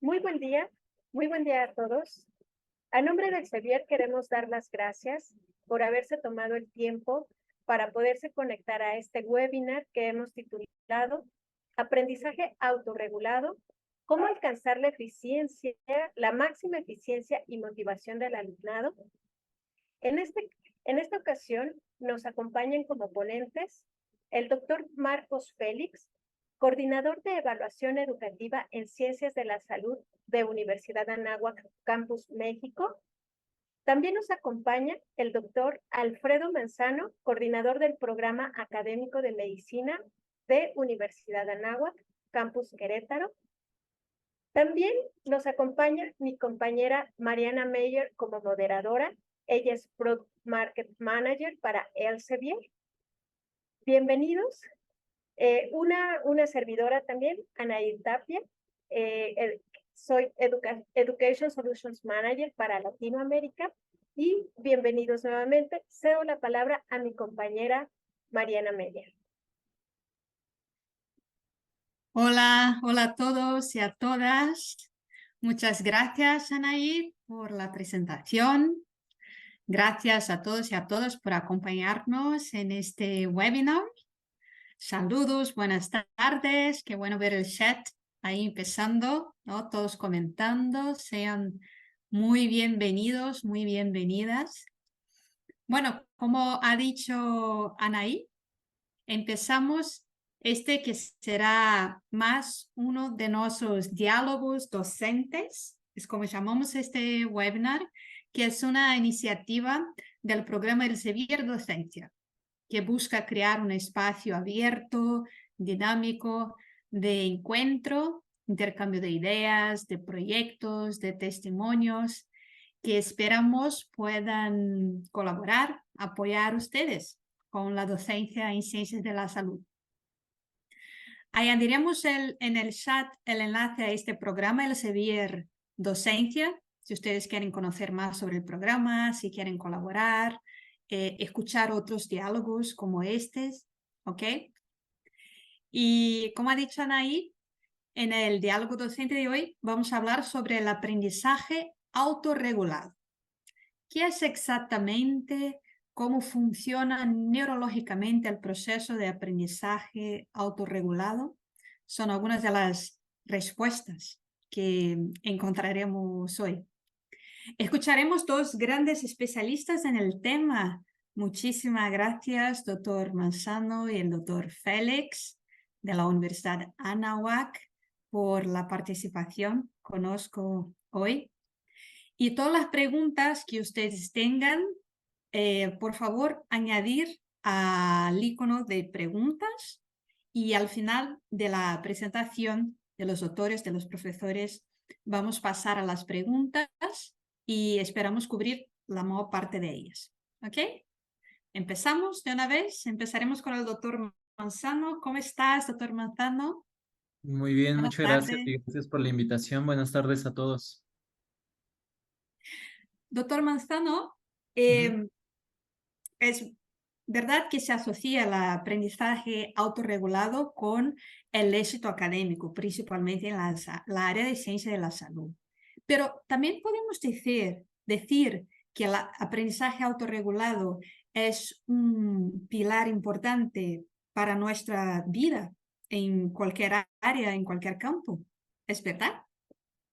Muy buen día, muy buen día a todos. A nombre del CEBIER queremos dar las gracias por haberse tomado el tiempo para poderse conectar a este webinar que hemos titulado Aprendizaje autorregulado, cómo alcanzar la eficiencia, la máxima eficiencia y motivación del alumnado. En, en esta ocasión nos acompañan como ponentes el doctor Marcos Félix, coordinador de evaluación educativa en Ciencias de la Salud de Universidad Anáhuac, Campus México. También nos acompaña el doctor Alfredo Manzano, coordinador del programa académico de medicina de Universidad Anáhuac, Campus Querétaro. También nos acompaña mi compañera Mariana Meyer como moderadora. Ella es Product Market Manager para Elsevier. Bienvenidos. Una servidora también, Anaí Tapia. Soy Education Solutions Manager para Latinoamérica. Y bienvenidos nuevamente. Cedo la palabra a mi compañera Mariana Meyer. Hola a todos y a todas. Muchas gracias, Anaí, por la presentación. Gracias a todos y a todas por acompañarnos en este webinar. Saludos, buenas tardes. Qué bueno ver el chat ahí empezando, ¿no? Todos comentando. Sean muy bienvenidos, muy bienvenidas. Bueno, como ha dicho Anaí, empezamos que será más uno de nuestros diálogos docentes, es como llamamos este webinar, que es una iniciativa del programa del CEBIER Docencia, que busca crear un espacio abierto, dinámico, de encuentro, intercambio de ideas, de proyectos, de testimonios, que esperamos puedan colaborar, apoyar ustedes con la docencia en ciencias de la salud. Añadiremos en el chat el enlace a este programa, el CEBIER Docencia, si ustedes quieren conocer más sobre el programa, si quieren colaborar, escuchar otros diálogos como estos, ¿ok? Y como ha dicho Anaí, en el diálogo docente de hoy vamos a hablar sobre el aprendizaje autorregulado. ¿Qué es exactamente? ¿Cómo funciona neurológicamente el proceso de aprendizaje autorregulado? Son algunas de las respuestas que encontraremos hoy. Escucharemos dos grandes especialistas en el tema. Muchísimas gracias, doctor Manzano y el doctor Félix de la Universidad Anáhuac por la participación. Conozco hoy. Y todas las preguntas que ustedes tengan, por favor, añadir al icono de preguntas y al final de la presentación de los autores, de los profesores, vamos a pasar a las preguntas y esperamos cubrir la mayor parte de ellas. ¿Ok? Empezamos de una vez. Empezaremos con el doctor Manzano. ¿Cómo estás, doctor Manzano? Muy bien, Buenas muchas gracias tardes. y gracias por la invitación. Buenas tardes a todos. Doctor Manzano, es verdad que se asocia el aprendizaje autorregulado con el éxito académico, principalmente en la área de ciencia de la salud. Pero también podemos decir que el aprendizaje autorregulado es un pilar importante para nuestra vida en cualquier área, en cualquier campo. ¿Es verdad?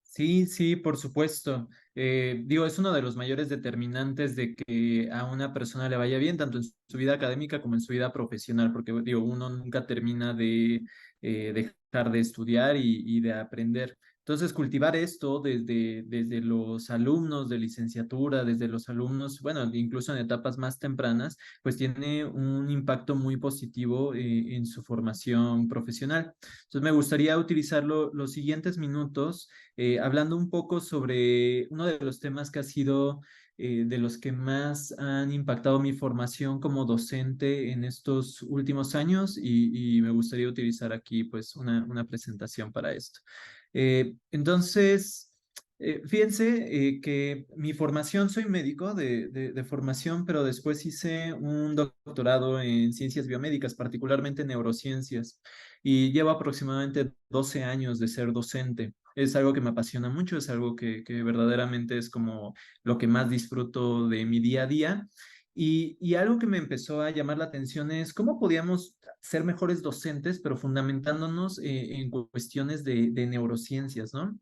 Sí, sí, por supuesto. Es uno de los mayores determinantes de que a una persona le vaya bien, tanto en su vida académica como en su vida profesional, porque uno nunca termina de dejar de estudiar y de aprender. Entonces, cultivar esto desde los alumnos de licenciatura, desde los alumnos, bueno, incluso en etapas más tempranas, pues tiene un impacto muy positivo en su formación profesional. Entonces, me gustaría utilizar los siguientes minutos hablando un poco sobre uno de los temas que ha sido de los que más han impactado mi formación como docente en estos últimos años y me gustaría utilizar aquí pues una presentación para esto. Fíjense que mi formación, soy médico de formación, pero después hice un doctorado en ciencias biomédicas, particularmente neurociencias, y llevo aproximadamente 12 años de ser docente. Es algo que me apasiona mucho, es algo que verdaderamente es como lo que más disfruto de mi día a día. Y algo que me empezó a llamar la atención es cómo podíamos ser mejores docentes, pero fundamentándonos en cuestiones de neurociencias, ¿no?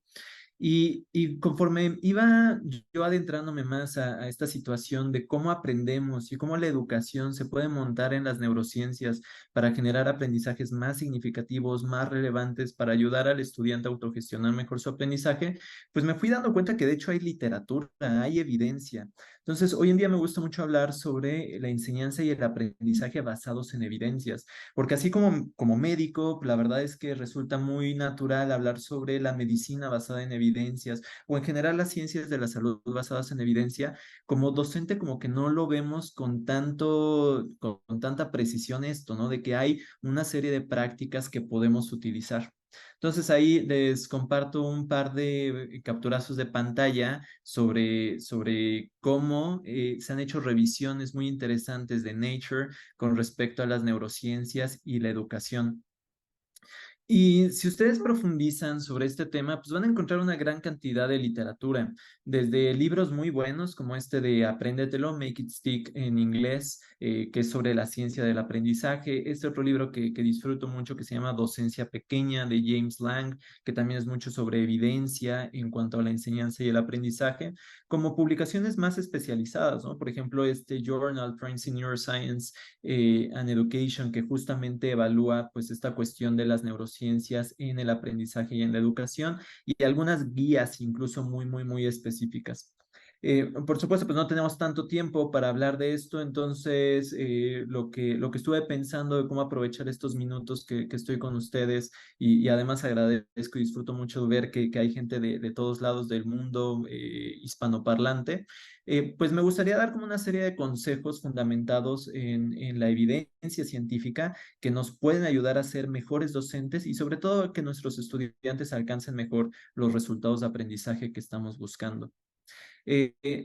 Y conforme iba yo adentrándome más a esta situación de cómo aprendemos y cómo la educación se puede montar en las neurociencias para generar aprendizajes más significativos, más relevantes, para ayudar al estudiante a autogestionar mejor su aprendizaje, pues me fui dando cuenta que de hecho hay literatura, hay evidencia. Entonces, hoy en día me gusta mucho hablar sobre la enseñanza y el aprendizaje basados en evidencias, porque así como médico, la verdad es que resulta muy natural hablar sobre la medicina basada en evidencias o en general las ciencias de la salud basadas en evidencia. Como docente como que no lo vemos con tanta precisión esto, ¿no? De que hay una serie de prácticas que podemos utilizar. Entonces ahí les comparto un par de capturazos de pantalla sobre cómo se han hecho revisiones muy interesantes de Nature con respecto a las neurociencias y la educación. Y si ustedes profundizan sobre este tema, pues van a encontrar una gran cantidad de literatura, desde libros muy buenos como este de Apréndetelo, Make It Stick en inglés, que es sobre la ciencia del aprendizaje. Este otro libro que disfruto mucho que se llama Docencia Pequeña de James Lang, que también es mucho sobre evidencia en cuanto a la enseñanza y el aprendizaje, como publicaciones más especializadas, ¿no? Por ejemplo, este Journal Trends in Neuroscience and Education, que justamente evalúa pues esta cuestión de las neurociencias en el aprendizaje y en la educación, y algunas guías incluso muy específicas. Por supuesto, pues no tenemos tanto tiempo para hablar de esto, entonces lo que estuve pensando de cómo aprovechar estos minutos que estoy con ustedes y además agradezco y disfruto mucho ver que hay gente de todos lados del mundo hispanoparlante, pues me gustaría dar como una serie de consejos fundamentados en la evidencia científica que nos pueden ayudar a ser mejores docentes y sobre todo que nuestros estudiantes alcancen mejor los resultados de aprendizaje que estamos buscando.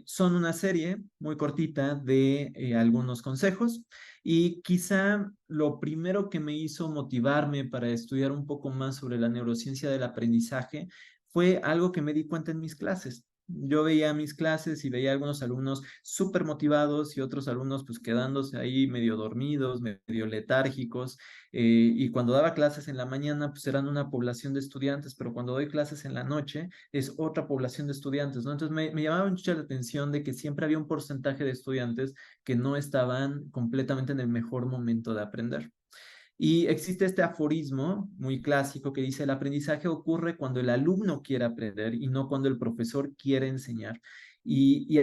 Son una serie muy cortita de algunos consejos y quizá lo primero que me hizo motivarme para estudiar un poco más sobre la neurociencia del aprendizaje fue algo que me di cuenta en mis clases. Yo veía mis clases y veía algunos alumnos súper motivados y otros alumnos pues quedándose ahí medio dormidos, medio letárgicos, y cuando daba clases en la mañana pues eran una población de estudiantes, pero cuando doy clases en la noche es otra población de estudiantes, ¿no? Entonces me llamaba mucho la atención de que siempre había un porcentaje de estudiantes que no estaban completamente en el mejor momento de aprender. Y existe este aforismo muy clásico que dice, el aprendizaje ocurre cuando el alumno quiere aprender y no cuando el profesor quiere enseñar. Y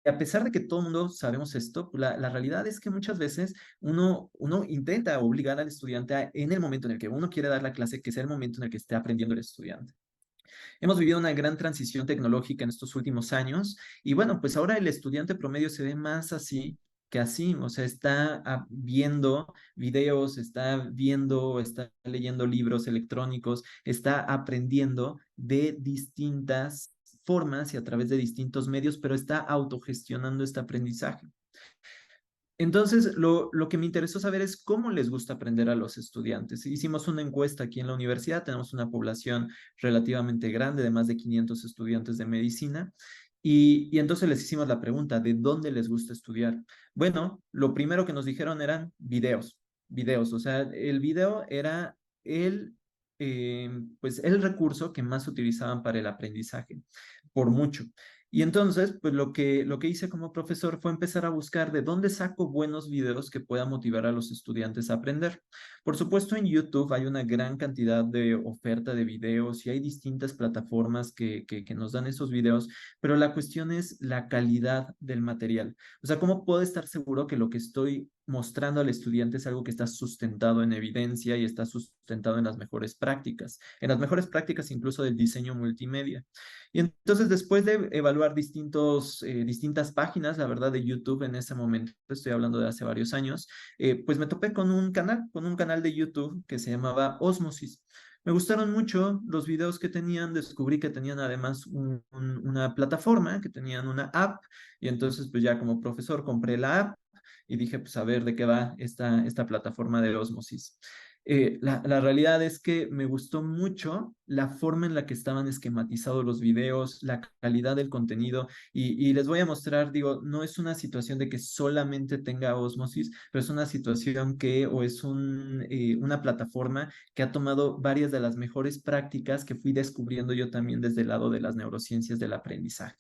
a pesar de que todo el mundo sabemos esto, la realidad es que muchas veces uno intenta obligar al estudiante en el momento en el que uno quiere dar la clase, que sea el momento en el que esté aprendiendo el estudiante. Hemos vivido una gran transición tecnológica en estos últimos años y bueno, pues ahora el estudiante promedio se ve más así que así, o sea, está viendo videos, está leyendo libros electrónicos, está aprendiendo de distintas formas y a través de distintos medios, pero está autogestionando este aprendizaje. Entonces, lo que me interesó saber es cómo les gusta aprender a los estudiantes. Hicimos una encuesta aquí en la universidad, tenemos una población relativamente grande de más de 500 estudiantes de medicina, y entonces les hicimos la pregunta, ¿de dónde les gusta estudiar? Bueno, lo primero que nos dijeron eran videos, o sea, el video era pues el recurso que más utilizaban para el aprendizaje, por mucho. Y entonces, pues lo que hice como profesor fue empezar a buscar de dónde saco buenos videos que puedan motivar a los estudiantes a aprender. Por supuesto, en YouTube hay una gran cantidad de oferta de videos y hay distintas plataformas que nos dan esos videos, pero la cuestión es la calidad del material. O sea, ¿cómo puedo estar seguro que lo que estoy mostrando al estudiante es algo que está sustentado en evidencia y está sustentado en las mejores prácticas incluso del diseño multimedia? Y entonces, después de evaluar distintas páginas, la verdad, de YouTube en ese momento, estoy hablando de hace varios años, pues me topé con un canal de YouTube que se llamaba Osmosis. Me gustaron mucho los videos que tenían, descubrí que tenían además una plataforma, que tenían una app, y entonces pues ya como profesor compré la app y dije, pues a ver de qué va esta plataforma de Osmosis. La realidad es que me gustó mucho la forma en la que estaban esquematizados los videos, la calidad del contenido, y les voy a mostrar, digo, no es una situación de que solamente tenga ósmosis, pero es una situación que, o es una plataforma que ha tomado varias de las mejores prácticas que fui descubriendo yo también desde el lado de las neurociencias del aprendizaje.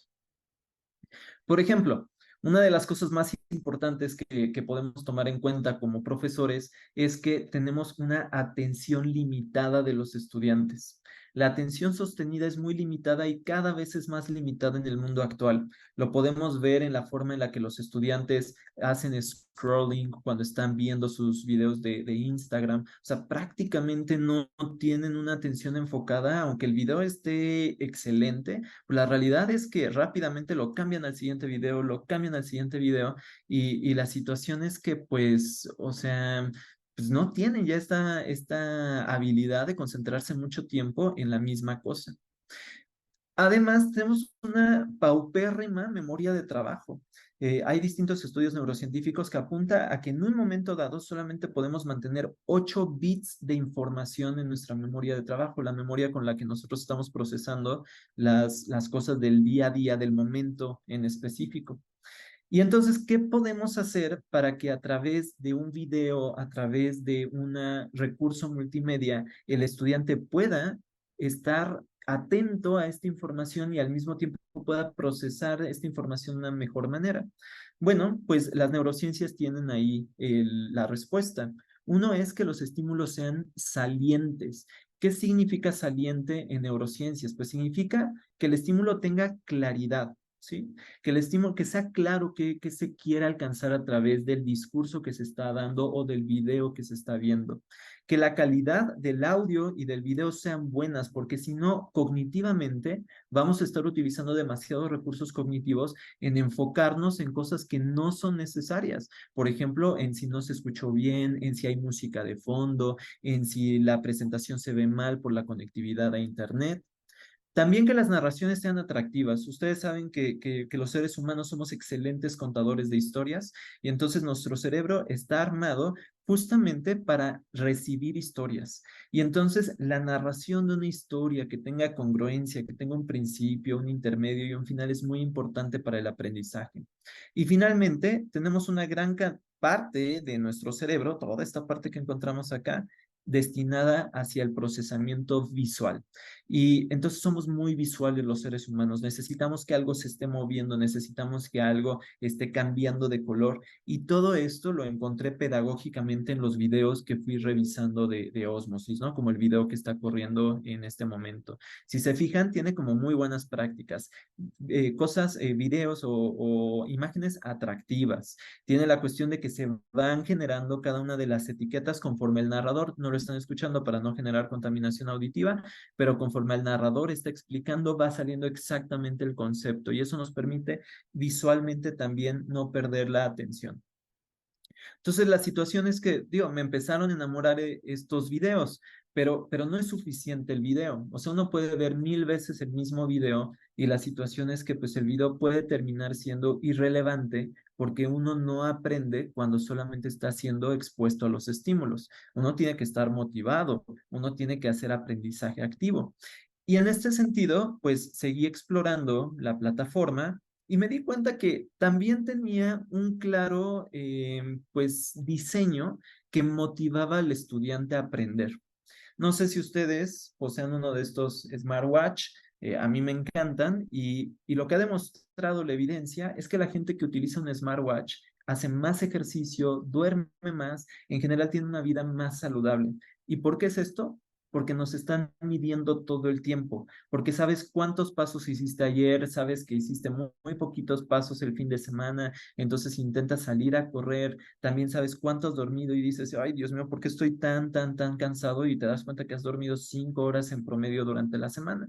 Por ejemplo, una de las cosas más importantes que podemos tomar en cuenta como profesores es que tenemos una atención limitada de los estudiantes. La atención sostenida es muy limitada y cada vez es más limitada en el mundo actual. Lo podemos ver en la forma en la que los estudiantes hacen scrolling cuando están viendo sus videos de Instagram. O sea, prácticamente no tienen una atención enfocada, aunque el video esté excelente. La realidad es que rápidamente lo cambian al siguiente video, lo cambian al siguiente video y la situación es que pues, o sea, pues no tienen ya esta habilidad de concentrarse mucho tiempo en la misma cosa. Además, tenemos una paupérrima memoria de trabajo. Hay distintos estudios neurocientíficos que apuntan a que en un momento dado solamente podemos mantener 8 bits de información en nuestra memoria de trabajo, la memoria con la que nosotros estamos procesando las cosas del día a día, del momento en específico. Y entonces, ¿qué podemos hacer para que a través de un video, a través de un recurso multimedia, el estudiante pueda estar atento a esta información y al mismo tiempo pueda procesar esta información de una mejor manera? Bueno, pues las neurociencias tienen ahí la respuesta. Uno es que los estímulos sean salientes. ¿Qué significa saliente en neurociencias? Pues significa que el estímulo tenga claridad, ¿sí? Que el estímulo, que sea claro que se quiere alcanzar a través del discurso que se está dando o del video que se está viendo. Que la calidad del audio y del video sean buenas, porque si no, cognitivamente vamos a estar utilizando demasiados recursos cognitivos en enfocarnos en cosas que no son necesarias. Por ejemplo, en si no se escuchó bien, en si hay música de fondo, en si la presentación se ve mal por la conectividad a Internet. También que las narraciones sean atractivas. Ustedes saben que los seres humanos somos excelentes contadores de historias y entonces nuestro cerebro está armado justamente para recibir historias. Y entonces la narración de una historia que tenga congruencia, que tenga un principio, un intermedio y un final es muy importante para el aprendizaje. Y finalmente, tenemos una gran parte de nuestro cerebro, toda esta parte que encontramos acá, destinada hacia el procesamiento visual. Y entonces somos muy visuales los seres humanos. Necesitamos que algo se esté moviendo, necesitamos que algo esté cambiando de color. Y todo esto lo encontré pedagógicamente en los videos que fui revisando de Ósmosis, ¿no? Como el video que está corriendo en este momento. Si se fijan, tiene como muy buenas prácticas. Videos o imágenes atractivas. Tiene la cuestión de que se van generando cada una de las etiquetas conforme el narrador no lo están escuchando para no generar contaminación auditiva, pero conforme el narrador está explicando va saliendo exactamente el concepto y eso nos permite visualmente también no perder la atención. Entonces la situación es que, digo, me empezaron a enamorar estos videos, pero no es suficiente el video. O sea, uno puede ver 1000 veces el mismo video y la situación es que pues el video puede terminar siendo irrelevante porque uno no aprende cuando solamente está siendo expuesto a los estímulos. Uno tiene que estar motivado, uno tiene que hacer aprendizaje activo. Y en este sentido, pues seguí explorando la plataforma y me di cuenta que también tenía un claro, pues, diseño que motivaba al estudiante a aprender. No sé si ustedes poseen uno de estos smartwatch, a mí me encantan y lo que ha demostrado la evidencia es que la gente que utiliza un smartwatch hace más ejercicio, duerme más, en general tiene una vida más saludable. ¿Y por qué es esto? Porque nos están midiendo todo el tiempo, porque sabes cuántos pasos hiciste ayer, sabes que hiciste muy poquitos pasos el fin de semana, entonces intentas salir a correr, también sabes cuánto has dormido y dices, ay, Dios mío, ¿por qué estoy tan cansado? Y te das cuenta que has dormido 5 horas en promedio durante la semana.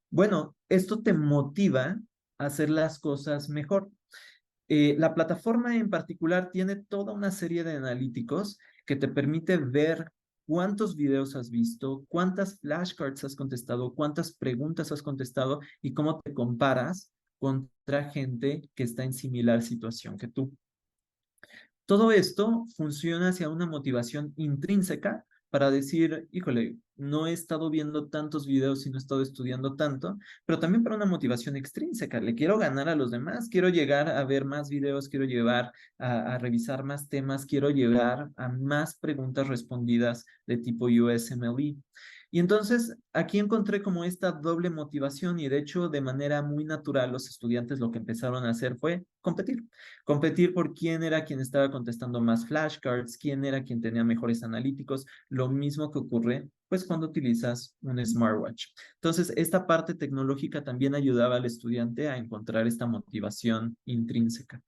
Bueno, esto te motiva a hacer las cosas mejor. La plataforma en particular tiene toda una serie de analíticos que te permite ver cuántos videos has visto, cuántas flashcards has contestado, cuántas preguntas has contestado y cómo te comparas contra gente que está en similar situación que tú. Todo esto funciona hacia una motivación intrínseca para decir, híjole, no he estado viendo tantos videos y no he estado estudiando tanto, pero también para una motivación extrínseca. Le quiero ganar a los demás, quiero llegar a ver más videos, quiero llevar a revisar más temas, quiero llegar a más preguntas respondidas de tipo USMLE. Y entonces aquí encontré como esta doble motivación y de hecho de manera muy natural los estudiantes lo que empezaron a hacer fue competir. Competir por quién era quien estaba contestando más flashcards, quién era quien tenía mejores analíticos, lo mismo que ocurre pues cuando utilizas un smartwatch. Entonces esta parte tecnológica también ayudaba al estudiante a encontrar esta motivación intrínseca.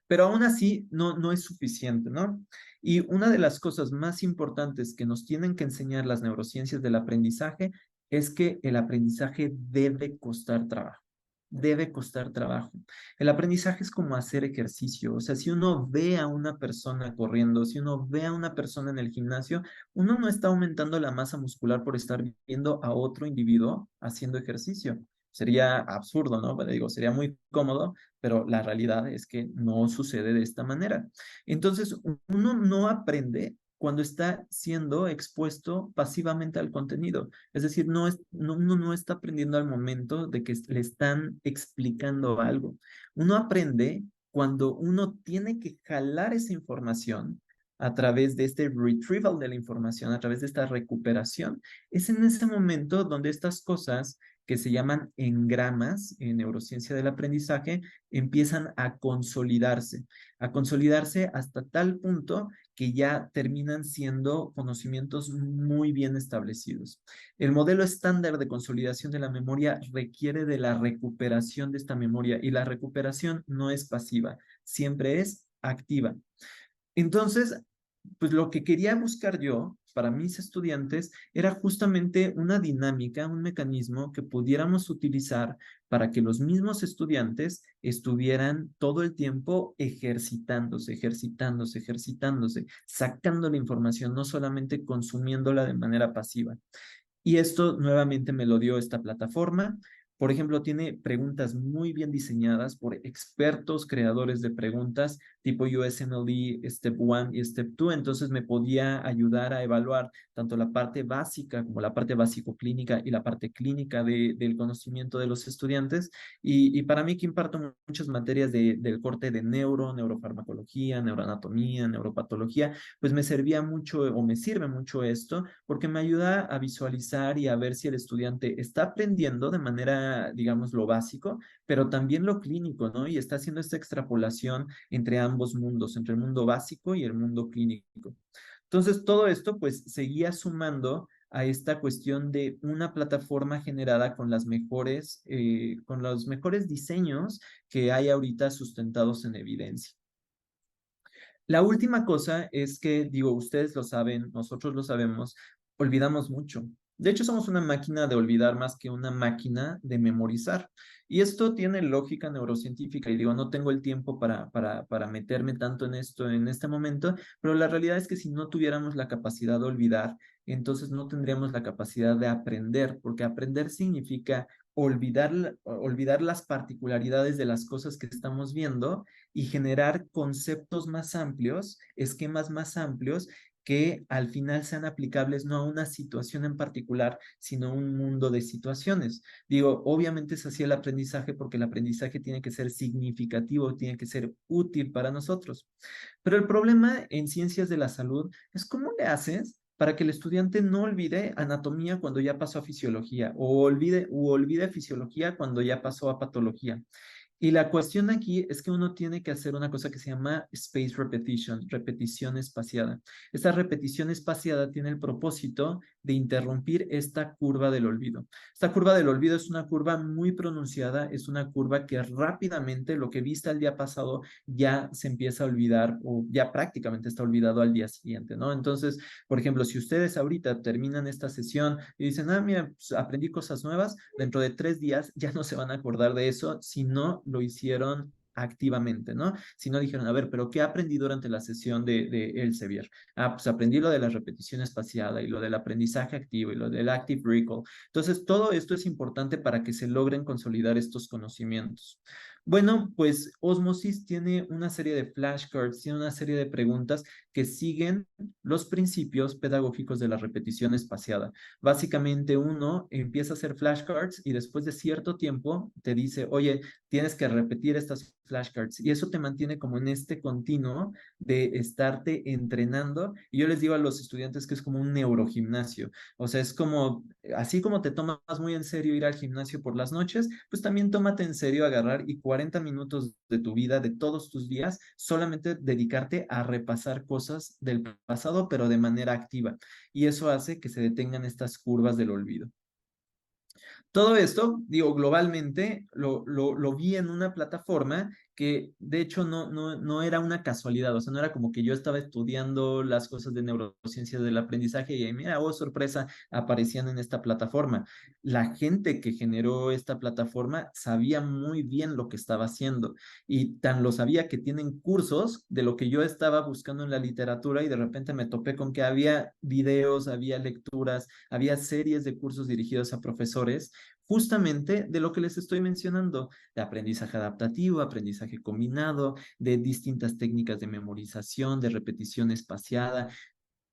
Pero aún así no es suficiente, ¿no? Y una de las cosas más importantes que nos tienen que enseñar las neurociencias del aprendizaje es que el aprendizaje debe costar trabajo. Debe costar trabajo. El aprendizaje es como hacer ejercicio. O sea, si uno ve a una persona corriendo, si uno ve a una persona en el gimnasio, uno no está aumentando la masa muscular por estar viendo a otro individuo haciendo ejercicio. Sería absurdo, ¿no? Pero digo, sería muy cómodo, pero la realidad es que no sucede de esta manera. Entonces, uno no aprende cuando está siendo expuesto pasivamente al contenido. Es decir, uno no está aprendiendo al momento de que le están explicando algo. Uno aprende cuando uno tiene que jalar esa información a través de este retrieval de la información, a través de esta recuperación. Es en ese momento donde estas cosas que se llaman engramas en neurociencia del aprendizaje, empiezan a consolidarse hasta tal punto que ya terminan siendo conocimientos muy bien establecidos. El modelo estándar de consolidación de la memoria requiere de la recuperación de esta memoria y la recuperación no es pasiva, siempre es activa. Entonces, pues lo que quería buscar yo para mis estudiantes era justamente una dinámica, un mecanismo que pudiéramos utilizar para que los mismos estudiantes estuvieran todo el tiempo ejercitándose, sacando la información, no solamente consumiéndola de manera pasiva. Y esto nuevamente me lo dio esta plataforma. Por ejemplo, tiene preguntas muy bien diseñadas por expertos creadores de preguntas tipo USMLE Step 1 y Step 2. Entonces me podía ayudar a evaluar tanto la parte básica como la parte básico-clínica y la parte clínica del conocimiento de los estudiantes. Y para mí que imparto muchas materias del corte de neurofarmacología, neuroanatomía, neuropatología, pues me servía mucho o me sirve mucho esto porque me ayuda a visualizar y a ver si el estudiante está aprendiendo de manera, digamos, lo básico, pero también lo clínico, ¿no? Y está haciendo esta extrapolación entre ambos mundos, entre el mundo básico y el mundo clínico. Entonces, todo esto, pues, seguía sumando a esta cuestión de una plataforma generada con con los mejores diseños que hay ahorita sustentados en evidencia. La última cosa es que, digo, ustedes lo saben, nosotros lo sabemos, olvidamos mucho. De hecho, somos una máquina de olvidar más que una máquina de memorizar. Y esto tiene lógica neurocientífica. Y digo, no tengo el tiempo para meterme tanto en esto en este momento, pero la realidad es que si no tuviéramos la capacidad de olvidar, entonces no tendríamos la capacidad de aprender, porque aprender significa olvidar las particularidades de las cosas que estamos viendo y generar conceptos más amplios, esquemas más amplios que al final sean aplicables no a una situación en particular, sino a un mundo de situaciones. Digo, obviamente es así el aprendizaje porque el aprendizaje tiene que ser significativo, tiene que ser útil para nosotros. Pero el problema en ciencias de la salud es cómo le haces para que el estudiante no olvide anatomía cuando ya pasó a fisiología o olvide fisiología cuando ya pasó a patología. Y la cuestión aquí es que uno tiene que hacer una cosa que se llama space repetition, repetición espaciada. Esta repetición espaciada tiene el propósito de interrumpir esta curva del olvido. Esta curva del olvido es una curva muy pronunciada, es una curva que rápidamente lo que viste el día pasado ya se empieza a olvidar o ya prácticamente está olvidado al día siguiente, ¿no? Entonces, por ejemplo, si ustedes ahorita terminan esta sesión y dicen, mira, pues aprendí cosas nuevas, dentro de 3 días ya no se van a acordar de eso, si no lo hicieron activamente, ¿no? Si no dijeron, a ver, pero ¿qué aprendí durante la sesión de Elsevier? Pues aprendí lo de la repetición espaciada y lo del aprendizaje activo y lo del active recall. Entonces, todo esto es importante para que se logren consolidar estos conocimientos. Bueno, pues Osmosis tiene una serie de flashcards, tiene una serie de preguntas que siguen los principios pedagógicos de la repetición espaciada. Básicamente uno empieza a hacer flashcards y después de cierto tiempo te dice, oye, tienes que repetir estas flashcards y eso te mantiene como en este continuo de estarte entrenando. Y yo les digo a los estudiantes que es como un neurogimnasio, o sea, es como, así como te tomas muy en serio ir al gimnasio por las noches, pues también tómate en serio agarrar y 40 minutos de tu vida, de todos tus días, solamente dedicarte a repasar cosas del pasado, pero de manera activa. Y eso hace que se detengan estas curvas del olvido. Todo esto, digo, globalmente lo vi en una plataforma que de hecho no era una casualidad, o sea, no era como que yo estaba estudiando las cosas de neurociencias del aprendizaje y mira, oh, sorpresa, aparecían en esta plataforma. La gente que generó esta plataforma sabía muy bien lo que estaba haciendo y tan lo sabía que tienen cursos de lo que yo estaba buscando en la literatura y de repente me topé con que había videos, había lecturas, había series de cursos dirigidos a profesores justamente de lo que les estoy mencionando, de aprendizaje adaptativo, aprendizaje combinado, de distintas técnicas de memorización, de repetición espaciada.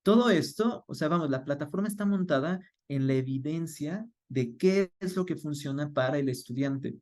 Todo esto, o sea, vamos, la plataforma está montada en la evidencia de qué es lo que funciona para el estudiante.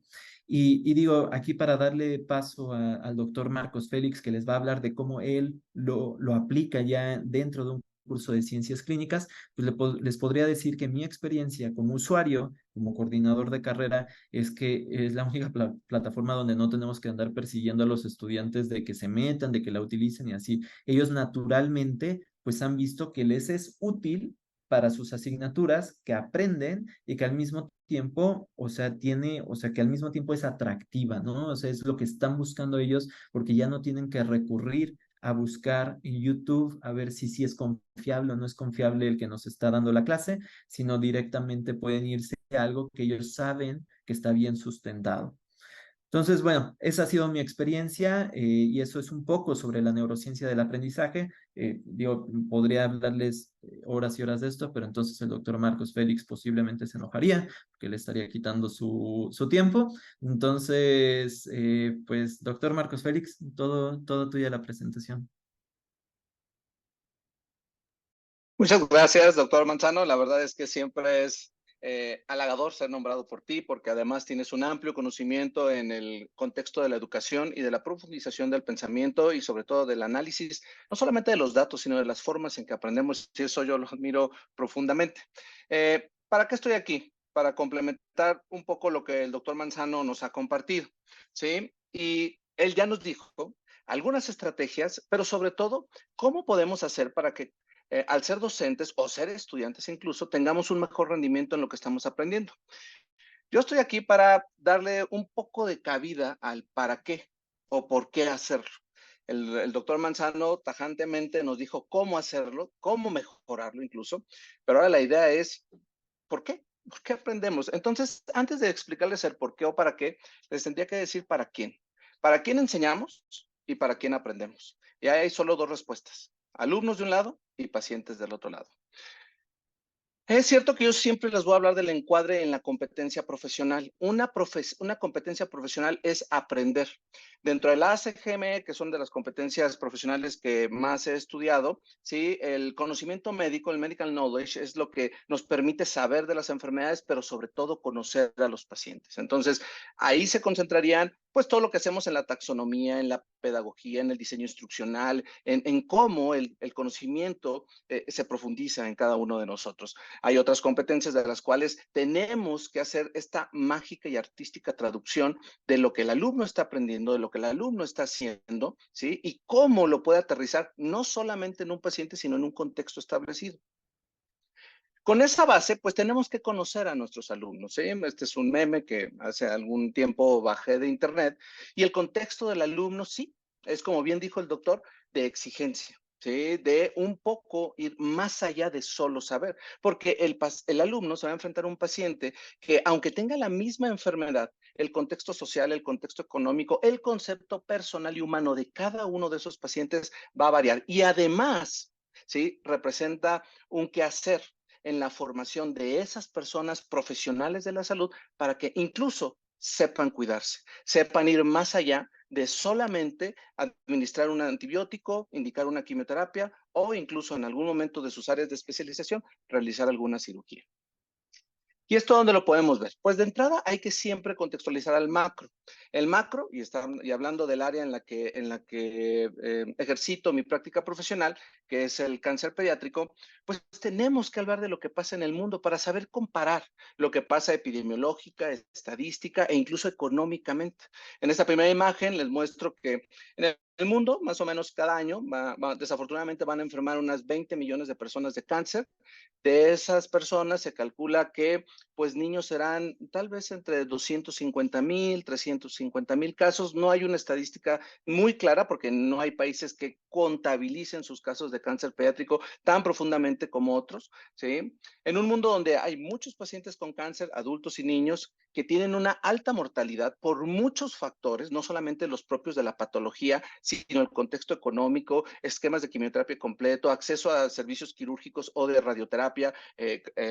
Y digo, aquí para darle paso al doctor Marcos Félix, que les va a hablar de cómo él lo aplica ya dentro de un curso de ciencias clínicas, pues les podría decir que mi experiencia como usuario, como coordinador de carrera, es que es la única plataforma donde no tenemos que andar persiguiendo a los estudiantes de que se metan, de que la utilicen y así. Ellos naturalmente pues han visto que les es útil para sus asignaturas, que aprenden y que al mismo tiempo, o sea, que al mismo tiempo es atractiva, ¿no? O sea, es lo que están buscando ellos porque ya no tienen que recurrir a buscar en YouTube a ver si sí es confiable o no es confiable el que nos está dando la clase, sino directamente pueden irse a algo que ellos saben que está bien sustentado. Entonces, bueno, esa ha sido mi experiencia y eso es un poco sobre la neurociencia del aprendizaje. Digo, podría hablarles horas y horas de esto, pero entonces el doctor Marcos Félix posiblemente se enojaría porque le estaría quitando su tiempo. Entonces, pues, doctor Marcos Félix, todo tuya la presentación. Muchas gracias, doctor Manzano. La verdad es que siempre es halagador ser nombrado por ti, porque además tienes un amplio conocimiento en el contexto de la educación y de la profundización del pensamiento y sobre todo del análisis, no solamente de los datos, sino de las formas en que aprendemos. Y eso yo lo admiro profundamente. ¿Para qué estoy aquí? Para complementar un poco lo que el doctor Manzano nos ha compartido, ¿sí? Y él ya nos dijo algunas estrategias, pero sobre todo, ¿cómo podemos hacer para que al ser docentes o ser estudiantes incluso, tengamos un mejor rendimiento en lo que estamos aprendiendo? Yo estoy aquí para darle un poco de cabida al para qué o por qué hacerlo. El doctor Manzano tajantemente nos dijo cómo hacerlo, cómo mejorarlo incluso, pero ahora la idea es ¿por qué? ¿Por qué aprendemos? Entonces, antes de explicarles el por qué o para qué, les tendría que decir para quién. ¿Para quién enseñamos y para quién aprendemos? Y ahí hay solo dos respuestas: alumnos de un lado y pacientes del otro lado. Es cierto que yo siempre les voy a hablar del encuadre en la competencia profesional. Una competencia profesional es aprender. Dentro de la ACGME, que son de las competencias profesionales que más he estudiado, ¿sí? El conocimiento médico, el medical knowledge, es lo que nos permite saber de las enfermedades, pero sobre todo conocer a los pacientes. Entonces, ahí se concentrarían pues todo lo que hacemos en la taxonomía, en la pedagogía, en el diseño instruccional, en cómo el conocimiento se profundiza en cada uno de nosotros. Hay otras competencias de las cuales tenemos que hacer esta mágica y artística traducción de lo que el alumno está aprendiendo, de lo que el alumno está haciendo, ¿sí? Y cómo lo puede aterrizar no solamente en un paciente, sino en un contexto establecido. Con esa base, pues tenemos que conocer a nuestros alumnos, ¿sí? Este es un meme que hace algún tiempo bajé de internet y el contexto del alumno, sí, es como bien dijo el doctor, de exigencia. ¿Sí? De un poco ir más allá de solo saber, porque el alumno se va a enfrentar a un paciente que, aunque tenga la misma enfermedad, el contexto social, el contexto económico, el concepto personal y humano de cada uno de esos pacientes va a variar. Y además, ¿sí? Representa un quehacer en la formación de esas personas profesionales de la salud para que incluso sepan cuidarse, sepan ir más allá de solamente administrar un antibiótico, indicar una quimioterapia o incluso en algún momento de sus áreas de especialización realizar alguna cirugía. ¿Y esto dónde lo podemos ver? Pues de entrada hay que siempre contextualizar al macro. El macro, y hablando del área en la que ejercito mi práctica profesional, que es el cáncer pediátrico, pues tenemos que hablar de lo que pasa en el mundo para saber comparar lo que pasa epidemiológica, estadística e incluso económicamente. En esta primera imagen les muestro que en el mundo, más o menos cada año, desafortunadamente van a enfermar unas 20 millones de personas de cáncer. De esas personas se calcula que pues niños serán tal vez entre 250,000, 350,000 casos. No hay una estadística muy clara porque no hay países que contabilicen sus casos de cáncer pediátrico tan profundamente como otros, ¿sí? En un mundo donde hay muchos pacientes con cáncer, adultos y niños, que tienen una alta mortalidad por muchos factores, no solamente los propios de la patología, sino el contexto económico, esquemas de quimioterapia completo, acceso a servicios quirúrgicos o de radioterapia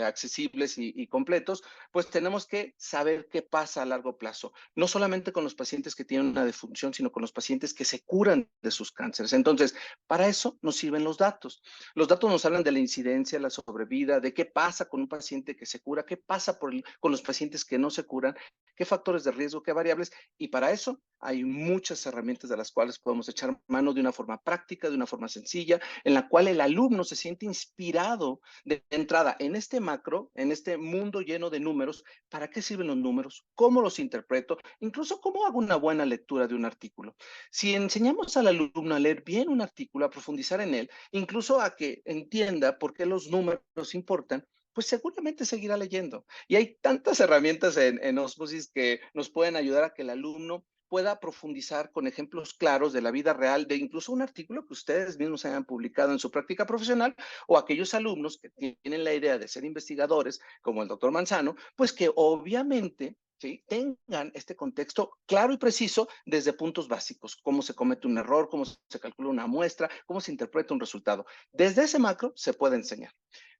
accesibles y completos, pues tenemos que saber qué pasa a largo plazo, no solamente con los pacientes que tienen una defunción, sino con los pacientes que se curan de sus cánceres. Entonces, para eso nos sirven los datos. Los datos nos hablan de la incidencia, la sobrevida, de qué pasa con un paciente que se cura, qué pasa con los pacientes que no se curan, qué factores de riesgo, qué variables, y para eso hay muchas herramientas de las cuales podemos echar mano de una forma práctica, de una forma sencilla, en la cual el alumno se siente inspirado de entrada en este macro, en este mundo lleno de números. ¿Para qué sirven los números? ¿Cómo los interpreto? Incluso cómo hago una buena lectura de un artículo. Si enseñamos al alumno a leer bien un artículo, a profundizar en él, incluso a que entienda por qué los números importan, pues seguramente seguirá leyendo. Y hay tantas herramientas en Osmosis que nos pueden ayudar a que el alumno pueda profundizar con ejemplos claros de la vida real, de incluso un artículo que ustedes mismos hayan publicado en su práctica profesional, o aquellos alumnos que tienen la idea de ser investigadores, como el doctor Manzano, pues que obviamente, ¿sí?, tengan este contexto claro y preciso desde puntos básicos, cómo se comete un error, cómo se calcula una muestra, cómo se interpreta un resultado. Desde ese macro se puede enseñar.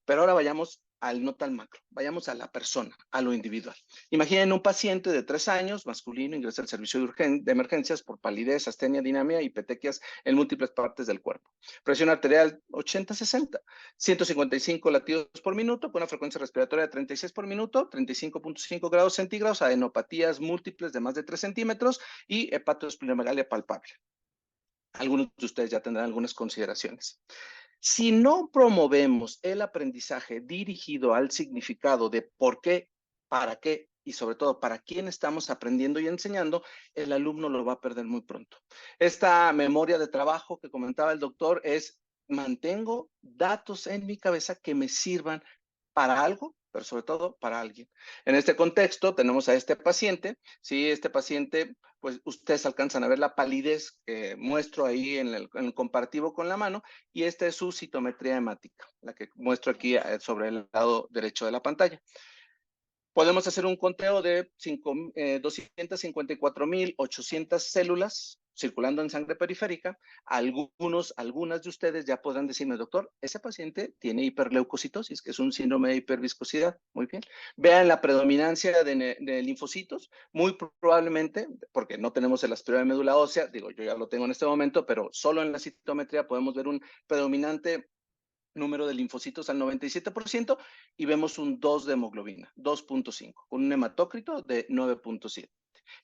Pero ahora vayamos al no tan macro, vayamos a la persona, a lo individual. Imaginen un paciente de 3 años, masculino, ingresa al servicio de emergencias por palidez, astenia, dinamia y petequias en múltiples partes del cuerpo. Presión arterial 80-60, 155 latidos por minuto, con una frecuencia respiratoria de 36 por minuto, 35.5 grados centígrados, adenopatías múltiples de más de 3 centímetros y hepatosplenomegalia palpable. Algunos de ustedes ya tendrán algunas consideraciones. Si no promovemos el aprendizaje dirigido al significado de por qué, para qué y sobre todo para quién estamos aprendiendo y enseñando, el alumno lo va a perder muy pronto. Esta memoria de trabajo que comentaba el doctor es: mantengo datos en mi cabeza que me sirvan para algo, pero sobre todo para alguien. En este contexto tenemos a este paciente. Sí, este paciente, pues ustedes alcanzan a ver la palidez que muestro ahí en el comparativo con la mano, y esta es su citometría hemática, la que muestro aquí sobre el lado derecho de la pantalla. Podemos hacer un conteo de 254,800 células circulando en sangre periférica. Algunas de ustedes ya podrán decirme: doctor, ese paciente tiene hiperleucocitosis, que es un síndrome de hiperviscosidad. Muy bien. Vean la predominancia de linfocitos. Muy probablemente, porque no tenemos el aspirado de médula ósea, digo, yo ya lo tengo en este momento, pero solo en la citometría podemos ver un predominante número de linfocitos al 97%, y vemos un 2 de hemoglobina, 2.5, con un hematócrito de 9.7.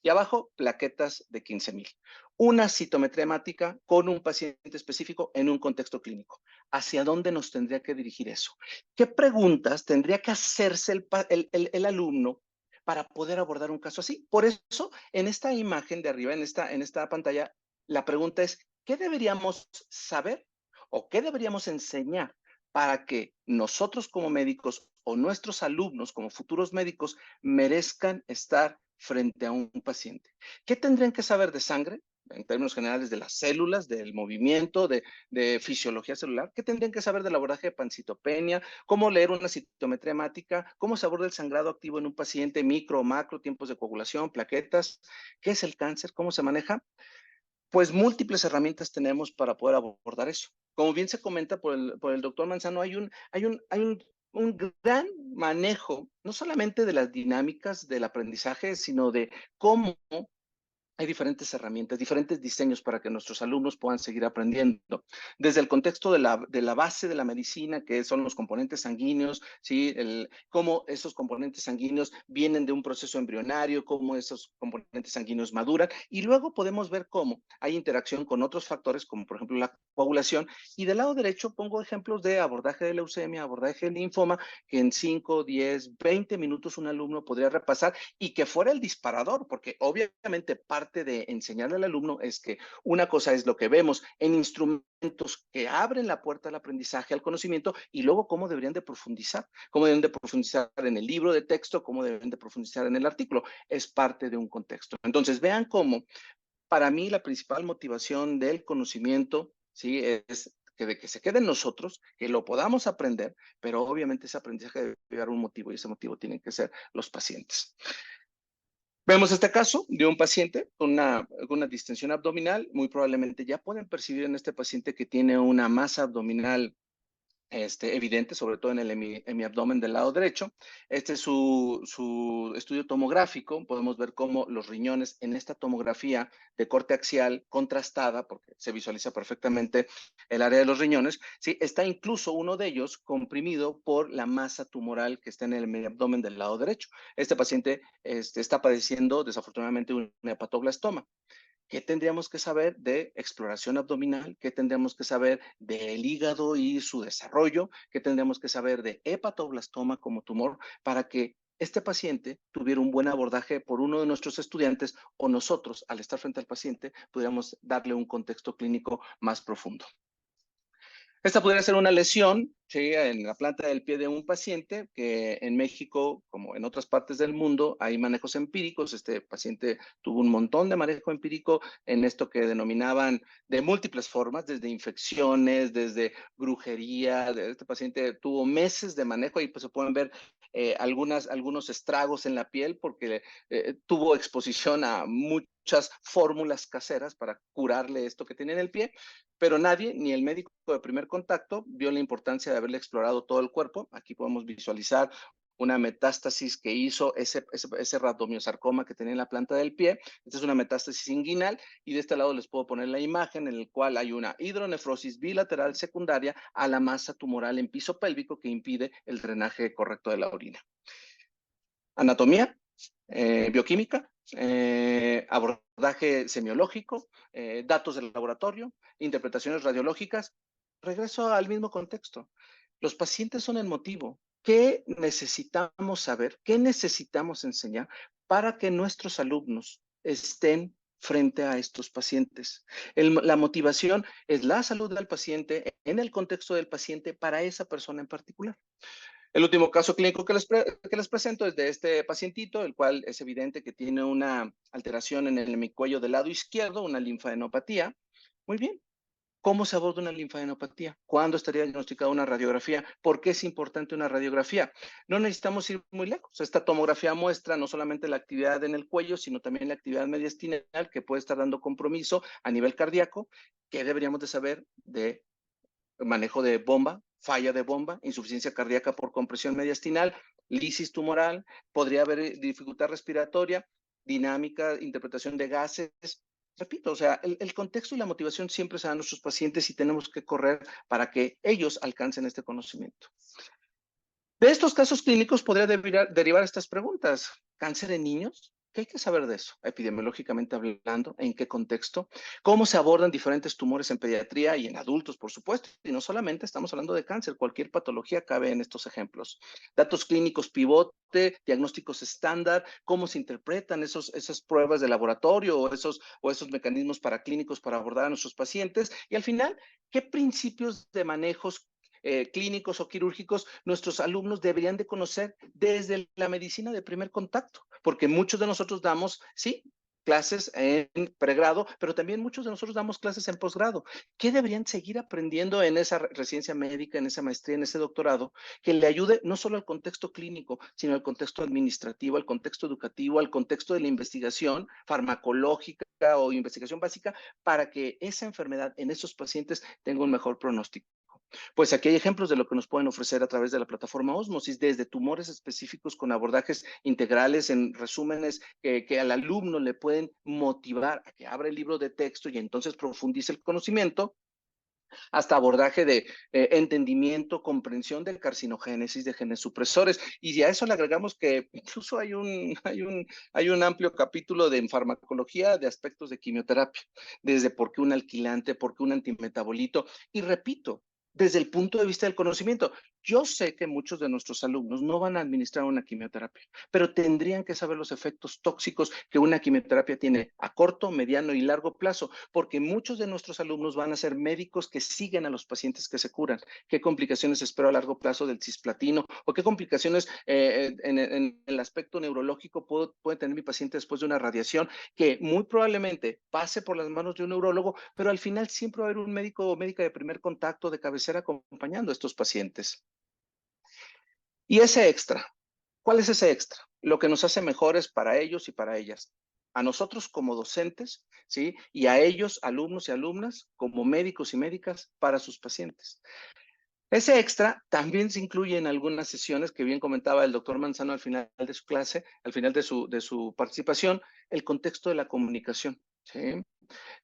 Y abajo, plaquetas de 15,000. Una citometría hemática con un paciente específico en un contexto clínico. ¿Hacia dónde nos tendría que dirigir eso? ¿Qué preguntas tendría que hacerse el alumno para poder abordar un caso así? Por eso, en esta imagen de arriba, en esta pantalla, la pregunta es: ¿qué deberíamos saber o qué deberíamos enseñar para que nosotros como médicos o nuestros alumnos como futuros médicos merezcan estar frente a un paciente? ¿Qué tendrían que saber de sangre, en términos generales, de las células, del movimiento, de fisiología celular? ¿Qué tendrían que saber del abordaje de pancitopenia? ¿Cómo leer una citometría hemática? ¿Cómo se aborda el sangrado activo en un paciente, micro o macro, tiempos de coagulación, plaquetas? ¿Qué es el cáncer? ¿Cómo se maneja? Pues múltiples herramientas tenemos para poder abordar eso. Como bien se comenta por el doctor Manzano, hay un un gran manejo, no solamente de las dinámicas del aprendizaje, sino de cómo hay diferentes herramientas, diferentes diseños para que nuestros alumnos puedan seguir aprendiendo. Desde el contexto de la base de la medicina, que son los componentes sanguíneos, ¿sí? Cómo esos componentes sanguíneos vienen de un proceso embrionario, cómo esos componentes sanguíneos maduran, y luego podemos ver cómo hay interacción con otros factores, como por ejemplo la coagulación, y del lado derecho pongo ejemplos de abordaje de leucemia, abordaje de linfoma, que en 5, 10, 20 minutos un alumno podría repasar y que fuera el disparador, porque obviamente parte de enseñarle al alumno es que una cosa es lo que vemos en instrumentos que abren la puerta al aprendizaje, al conocimiento, y luego cómo deberían de profundizar en el libro de texto, cómo deben de profundizar en el artículo. Es parte de un contexto. Entonces, vean cómo para mí la principal motivación del conocimiento, ¿sí? Es de que se quede en nosotros, que lo podamos aprender, pero obviamente ese aprendizaje debe llevar un motivo y ese motivo tienen que ser los pacientes. Vemos este caso de un paciente con una distensión abdominal. Muy probablemente ya pueden percibir en este paciente que tiene una masa abdominal evidente, sobre todo en el hemiabdomen del lado derecho. Este es su estudio tomográfico. Podemos ver cómo los riñones en esta tomografía de corte axial contrastada, porque se visualiza perfectamente el área de los riñones, ¿sí? Está incluso uno de ellos comprimido por la masa tumoral que está en el hemiabdomen del lado derecho. Este paciente está padeciendo desafortunadamente un hepatoblastoma. ¿Qué tendríamos que saber de exploración abdominal? ¿Qué tendríamos que saber del hígado y su desarrollo? ¿Qué tendríamos que saber de hepatoblastoma como tumor para que este paciente tuviera un buen abordaje por uno de nuestros estudiantes o nosotros, al estar frente al paciente, pudiéramos darle un contexto clínico más profundo? Esta podría ser una lesión, ¿sí? En la planta del pie de un paciente que en México, como en otras partes del mundo, hay manejos empíricos. Este paciente tuvo un montón de manejo empírico en esto que denominaban de múltiples formas, desde infecciones, desde brujería. Este paciente tuvo meses de manejo y pues se pueden ver algunos estragos en la piel porque tuvo exposición a muchas fórmulas caseras para curarle esto que tenía en el pie, pero nadie, ni el médico de primer contacto, vio la importancia de haberle explorado todo el cuerpo. Aquí podemos visualizar una metástasis que hizo ese rhabdomiosarcoma que tenía en la planta del pie. Esta es una metástasis inguinal y de este lado les puedo poner la imagen en la cual hay una hidronefrosis bilateral secundaria a la masa tumoral en piso pélvico que impide el drenaje correcto de la orina. Anatomía, bioquímica, abordaje semiológico, datos del laboratorio, interpretaciones radiológicas. Regreso al mismo contexto. Los pacientes son el motivo. ¿Qué necesitamos saber? ¿Qué necesitamos enseñar para que nuestros alumnos estén frente a estos pacientes? La motivación es la salud del paciente en el contexto del paciente para esa persona en particular. El último caso clínico que les presento es de este pacientito, el cual es evidente que tiene una alteración en el hemicuello del lado izquierdo, una linfadenopatía. Muy bien. ¿Cómo se aborda una linfadenopatía? ¿Cuándo estaría diagnosticada una radiografía? ¿Por qué es importante una radiografía? No necesitamos ir muy lejos. Esta tomografía muestra no solamente la actividad en el cuello, sino también la actividad mediastinal que puede estar dando compromiso a nivel cardíaco. ¿Qué deberíamos de saber de manejo de bomba, falla de bomba, insuficiencia cardíaca por compresión mediastinal, lisis tumoral, podría haber dificultad respiratoria, dinámica, interpretación de gases? Repito, o sea, el contexto y la motivación siempre se dan a nuestros pacientes y tenemos que correr para que ellos alcancen este conocimiento. De estos casos clínicos podría derivar estas preguntas. ¿Cáncer en niños? ¿Qué hay que saber de eso, epidemiológicamente hablando? ¿En qué contexto? ¿Cómo se abordan diferentes tumores en pediatría y en adultos, por supuesto? Y no solamente estamos hablando de cáncer, cualquier patología cabe en estos ejemplos. Datos clínicos pivote, diagnósticos estándar, cómo se interpretan esas pruebas de laboratorio o esos mecanismos paraclínicos para abordar a nuestros pacientes. Y al final, ¿qué principios de manejos clínicos o quirúrgicos nuestros alumnos deberían de conocer desde la medicina de primer contacto? Porque muchos de nosotros damos, sí, clases en pregrado, pero también muchos de nosotros damos clases en posgrado. ¿Qué deberían seguir aprendiendo en esa residencia médica, en esa maestría, en ese doctorado, que le ayude no solo al contexto clínico, sino al contexto administrativo, al contexto educativo, al contexto de la investigación farmacológica o investigación básica, para que esa enfermedad en esos pacientes tenga un mejor pronóstico? Pues aquí hay ejemplos de lo que nos pueden ofrecer a través de la plataforma Ósmosis, desde tumores específicos con abordajes integrales en resúmenes que al alumno le pueden motivar a que abra el libro de texto y entonces profundice el conocimiento, hasta abordaje de entendimiento, comprensión de carcinogénesis, de genes supresores. Y a eso le agregamos que incluso hay un amplio capítulo en farmacología de aspectos de quimioterapia, desde por qué un alquilante, por qué un antimetabolito. Y repito, desde el punto de vista del conocimiento, yo sé que muchos de nuestros alumnos no van a administrar una quimioterapia, pero tendrían que saber los efectos tóxicos que una quimioterapia tiene a corto, mediano y largo plazo, porque muchos de nuestros alumnos van a ser médicos que siguen a los pacientes que se curan. ¿Qué complicaciones espero a largo plazo del cisplatino? ¿O qué complicaciones en el aspecto neurológico puede tener mi paciente después de una radiación que muy probablemente pase por las manos de un neurólogo, pero al final siempre va a haber un médico o médica de primer contacto de cabecera acompañando a estos pacientes? Y ese extra, ¿cuál es ese extra? Lo que nos hace mejores para ellos y para ellas. A nosotros como docentes, ¿sí? Y a ellos, alumnos y alumnas, como médicos y médicas, para sus pacientes. Ese extra también se incluye en algunas sesiones que bien comentaba el doctor Manzano al final de su clase, al final de su participación, el contexto de la comunicación, ¿sí?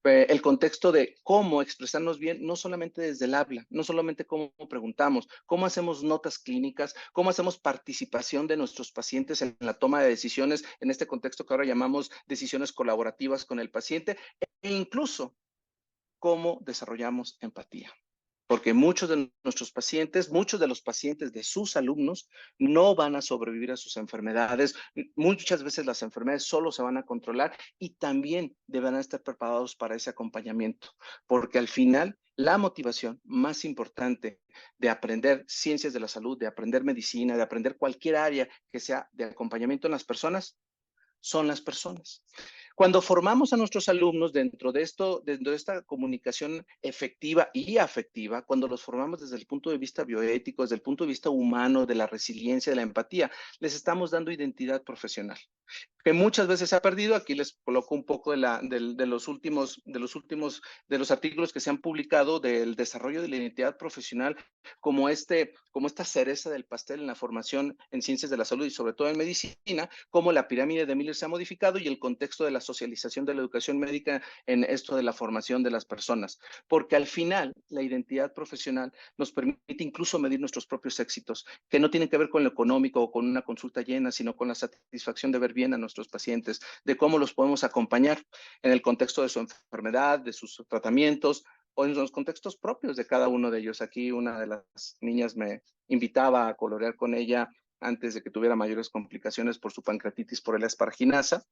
El contexto de cómo expresarnos bien, no solamente desde el habla, no solamente cómo preguntamos, cómo hacemos notas clínicas, cómo hacemos participación de nuestros pacientes en la toma de decisiones, en este contexto que ahora llamamos decisiones colaborativas con el paciente, e incluso cómo desarrollamos empatía. Porque muchos de nuestros pacientes, muchos de los pacientes de sus alumnos no van a sobrevivir a sus enfermedades. Muchas veces las enfermedades solo se van a controlar y también deberán estar preparados para ese acompañamiento, porque al final la motivación más importante de aprender ciencias de la salud, de aprender medicina, de aprender cualquier área que sea de acompañamiento en las personas, son las personas. Cuando formamos a nuestros alumnos dentro de esta comunicación efectiva y afectiva, cuando los formamos desde el punto de vista bioético, desde el punto de vista humano, de la resiliencia, de la empatía, les estamos dando identidad profesional, que muchas veces se ha perdido. Aquí les coloco un poco de los artículos que se han publicado del desarrollo de la identidad profesional como esta cereza del pastel en la formación en ciencias de la salud y sobre todo en medicina, cómo la pirámide de Miller se ha modificado y el contexto de la socialización de la educación médica en esto de la formación de las personas. Porque al final la identidad profesional nos permite incluso medir nuestros propios éxitos, que no tienen que ver con lo económico o con una consulta llena, sino con la satisfacción de ver bien a nuestros pacientes, de cómo los podemos acompañar en el contexto de su enfermedad, de sus tratamientos o en los contextos propios de cada uno de ellos. Aquí una de las niñas me invitaba a colorear con ella antes de que tuviera mayores complicaciones por su pancreatitis por la esparginasa,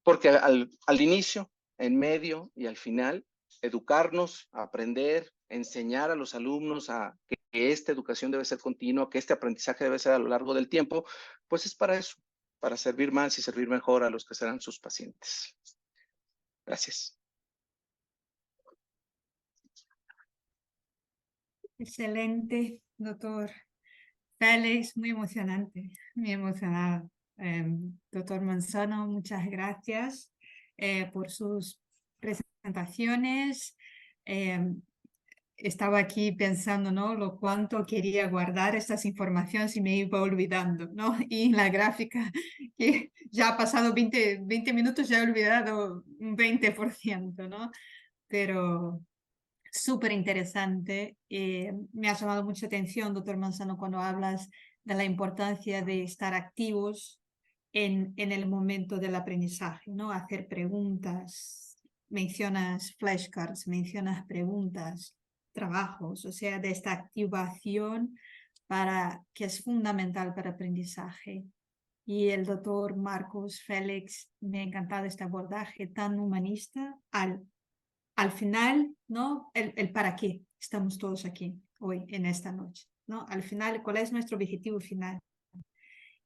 porque al inicio, en medio y al final, educarnos, aprender, enseñar a los alumnos a que esta educación debe ser continua, que este aprendizaje debe ser a lo largo del tiempo, pues es para eso, para servir más y servir mejor a los que serán sus pacientes. Gracias. Excelente, doctor Félix, muy emocionante, muy emocionado. Doctor Manzano, muchas gracias por sus presentaciones. Estaba aquí pensando, ¿no? Lo cuánto quería guardar estas informaciones y me iba olvidando, ¿no? Y en la gráfica, que ya ha pasado 20 minutos, ya he olvidado un 20%, ¿no? Pero súper interesante. Me ha llamado mucha atención, doctor Manzano, cuando hablas de la importancia de estar activos en el momento del aprendizaje, ¿no? Hacer preguntas, mencionas flashcards, mencionas preguntas, trabajos, o sea, de esta activación que es fundamental para aprendizaje. Y el doctor Marcos Félix, me ha encantado este abordaje tan humanista al final, ¿no? El para qué estamos todos aquí hoy, en esta noche, ¿no? Al final, ¿cuál es nuestro objetivo final?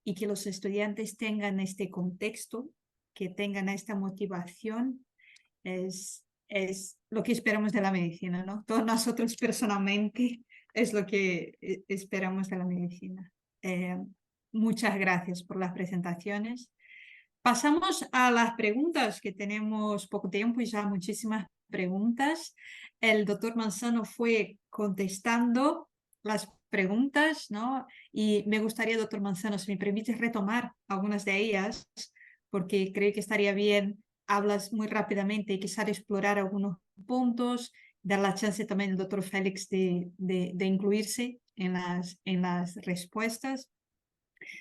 Y que los estudiantes tengan este contexto, que tengan esta motivación, es lo que esperamos de la medicina, ¿no? Todos nosotros personalmente es lo que esperamos de la medicina. Muchas gracias por las presentaciones. Pasamos a las preguntas, que tenemos poco tiempo y ya muchísimas preguntas. El doctor Manzano fue contestando las preguntas, ¿no? Y me gustaría, doctor Manzano, si me permite retomar algunas de ellas, porque creo que estaría bien, hablas muy rápidamente y quizás explorar algunos puntos, dar la chance también al doctor Félix de incluirse en las respuestas.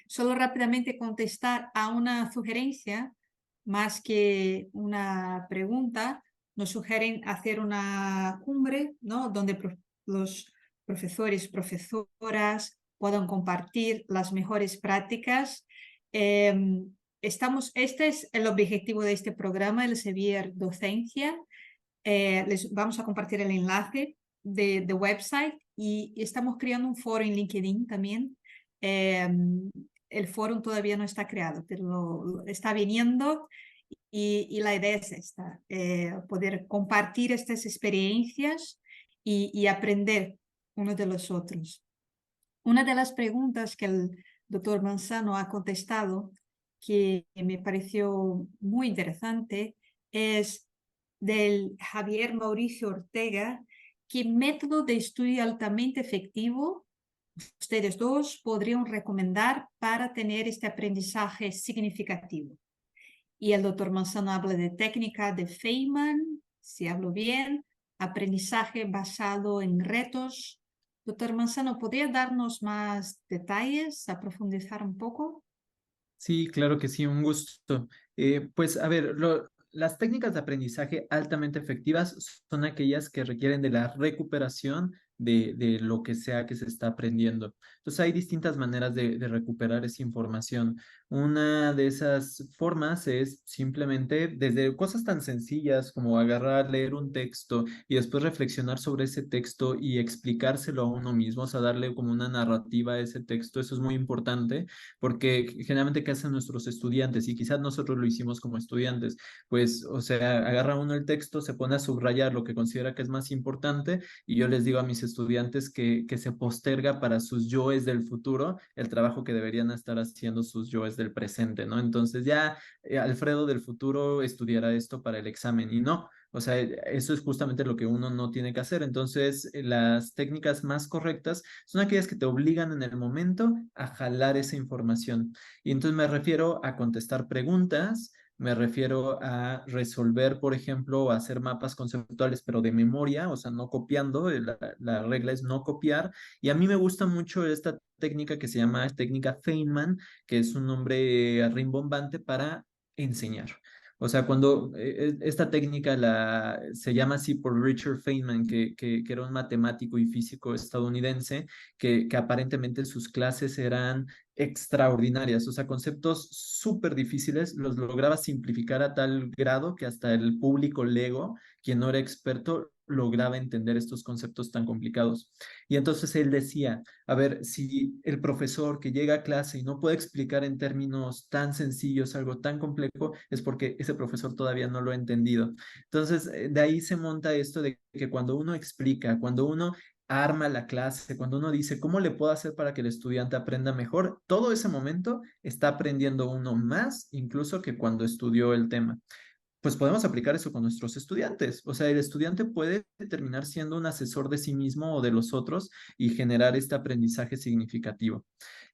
Solo rápidamente contestar a una sugerencia, más que una pregunta. Nos sugieren hacer una cumbre, ¿no? Donde los profesores, profesoras puedan compartir las mejores prácticas. Este es el objetivo de este programa, el Sevier Docencia. Les vamos a compartir el enlace de website y estamos creando un foro en LinkedIn también. El foro todavía no está creado, pero está viniendo y la idea es esta, poder compartir estas experiencias y aprender unos de los otros. Una de las preguntas que el doctor Manzano ha contestado, que me pareció muy interesante, es del Javier Mauricio Ortega: ¿qué método de estudio altamente efectivo ustedes dos podrían recomendar para tener este aprendizaje significativo? Y el doctor Manzano habla de técnica de Feynman, si hablo bien, aprendizaje basado en retos. Doctor Manzano, ¿podría darnos más detalles, a profundizar un poco? Sí, claro que sí, un gusto. Pues a ver, las técnicas de aprendizaje altamente efectivas son aquellas que requieren de la recuperación de lo que sea que se está aprendiendo. Entonces hay distintas maneras de recuperar esa información. Una de esas formas es simplemente desde cosas tan sencillas como agarrar, leer un texto y después reflexionar sobre ese texto y explicárselo a uno mismo, o sea, darle como una narrativa a ese texto. Eso es muy importante porque generalmente ¿qué hacen nuestros estudiantes? Y quizás nosotros lo hicimos como estudiantes, pues, o sea, agarra uno el texto, se pone a subrayar lo que considera que es más importante, y yo les digo a mis estudiantes que se posterga para sus yoes del futuro el trabajo que deberían estar haciendo sus yoes del presente, ¿no? Entonces ya Alfredo del futuro estudiará esto para el examen y no. O sea, eso es justamente lo que uno no tiene que hacer. Entonces, las técnicas más correctas son aquellas que te obligan en el momento a jalar esa información. Y entonces me refiero a contestar preguntas, me refiero a resolver, por ejemplo, hacer mapas conceptuales, pero de memoria, o sea, no copiando. La regla es no copiar. Y a mí me gusta mucho esta técnica que se llama técnica Feynman, que es un nombre rimbombante para enseñar. O sea, cuando esta técnica se llama así por Richard Feynman, que era un matemático y físico estadounidense, que aparentemente sus clases eran extraordinarias, o sea, conceptos súper difíciles, los lograba simplificar a tal grado que hasta el público lego, quien no era experto, lograba entender estos conceptos tan complicados. Y entonces él decía, a ver, si el profesor que llega a clase y no puede explicar en términos tan sencillos algo tan complejo, es porque ese profesor todavía no lo ha entendido. Entonces, de ahí se monta esto de que cuando uno explica, cuando uno arma la clase, cuando uno dice, ¿cómo le puedo hacer para que el estudiante aprenda mejor? Todo ese momento está aprendiendo uno más, incluso que cuando estudió el tema. Pues podemos aplicar eso con nuestros estudiantes. O sea, el estudiante puede terminar siendo un asesor de sí mismo o de los otros y generar este aprendizaje significativo.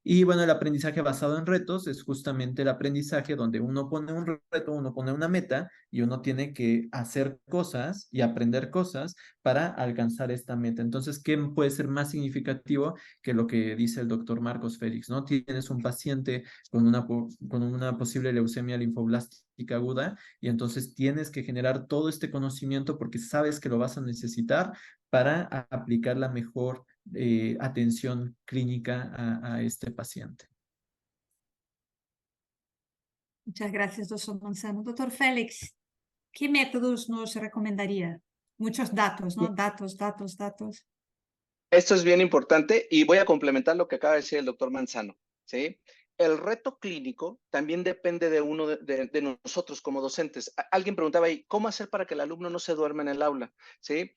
Y bueno, el aprendizaje basado en retos es justamente el aprendizaje donde uno pone un reto, uno pone una meta y uno tiene que hacer cosas y aprender cosas para alcanzar esta meta. Entonces, ¿qué puede ser más significativo que lo que dice el doctor Marcos Félix, ¿no? Tienes un paciente con una posible leucemia linfoblástica aguda y entonces tienes que generar todo este conocimiento porque sabes que lo vas a necesitar para aplicar la mejor atención clínica a este paciente. Muchas gracias, doctor Manzano. Doctor Félix, ¿qué métodos nos recomendaría? Muchos datos, ¿no? Datos, datos, datos. Esto es bien importante y voy a complementar lo que acaba de decir el doctor Manzano, ¿sí? El reto clínico también depende de uno de nosotros como docentes. Alguien preguntaba ahí, ¿cómo hacer para que el alumno no se duerma en el aula? ¿Sí?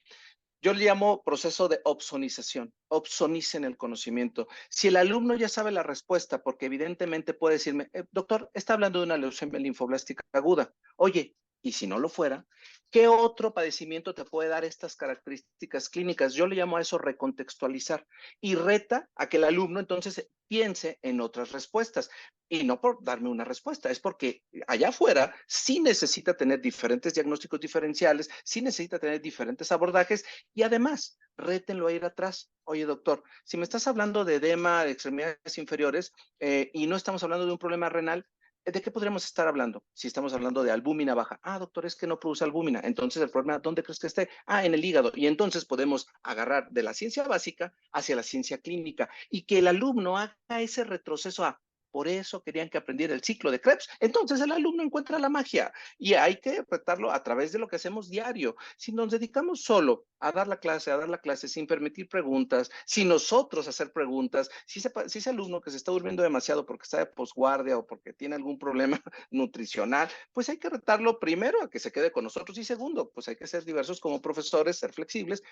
Yo le llamo proceso de opsonización. Opsonicen el conocimiento. Si el alumno ya sabe la respuesta, porque evidentemente puede decirme, doctor, está hablando de una leucemia linfoblástica aguda. Oye, Y si no lo fuera, ¿qué otro padecimiento te puede dar estas características clínicas? Yo le llamo a eso recontextualizar y reta a que el alumno entonces piense en otras respuestas. Y no por darme una respuesta, es porque allá afuera sí necesita tener diferentes diagnósticos diferenciales, sí necesita tener diferentes abordajes y además rétenlo a ir atrás. Oye, doctor, si me estás hablando de edema de extremidades inferiores y no estamos hablando de un problema renal, ¿de qué podríamos estar hablando? Si estamos hablando de albúmina baja. Ah, doctor, es que no produce albúmina. Entonces, el problema, ¿dónde crees que esté? Ah, en el hígado. Y entonces podemos agarrar de la ciencia básica hacia la ciencia clínica y que el alumno haga ese retroceso a, por eso querían que aprendiera el ciclo de Krebs. Entonces el alumno encuentra la magia y hay que retarlo a través de lo que hacemos diario. Si nos dedicamos solo a dar la clase sin permitir preguntas, sin nosotros hacer preguntas, si ese alumno que se está durmiendo demasiado porque está de posguardia o porque tiene algún problema nutricional, pues hay que retarlo primero a que se quede con nosotros y segundo, pues hay que ser diversos como profesores, ser flexibles,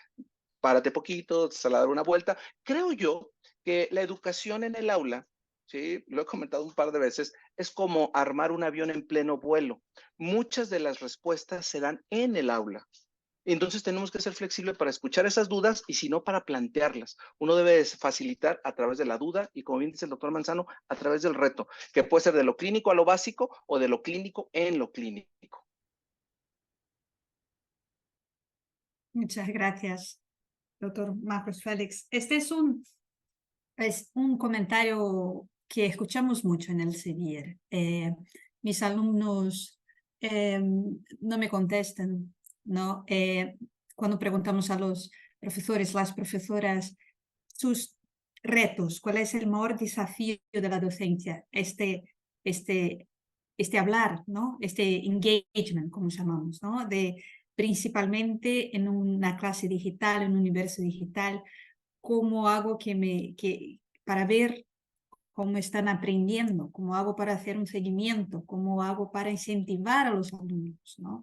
párate poquito, sal a dar una vuelta. Creo yo que la educación en el aula, sí, lo he comentado un par de veces, es como armar un avión en pleno vuelo. Muchas de las respuestas se dan en el aula. Entonces tenemos que ser flexibles para escuchar esas dudas y si no para plantearlas. Uno debe facilitar a través de la duda y como bien dice el doctor Manzano, a través del reto, que puede ser de lo clínico a lo básico o de lo clínico en lo clínico. Muchas gracias, doctor Marcos Félix. Este es un comentario que escuchamos mucho en el CEBIR. Mis alumnos no me contestan, ¿no? Cuando preguntamos a los profesores, las profesoras, sus retos, cuál es el mayor desafío de la docencia, este hablar, ¿no? Este engagement, como llamamos, ¿no? Principalmente en una clase digital, en un universo digital, cómo hago para ver cómo están aprendiendo, cómo hago para hacer un seguimiento, cómo hago para incentivar a los alumnos, ¿no?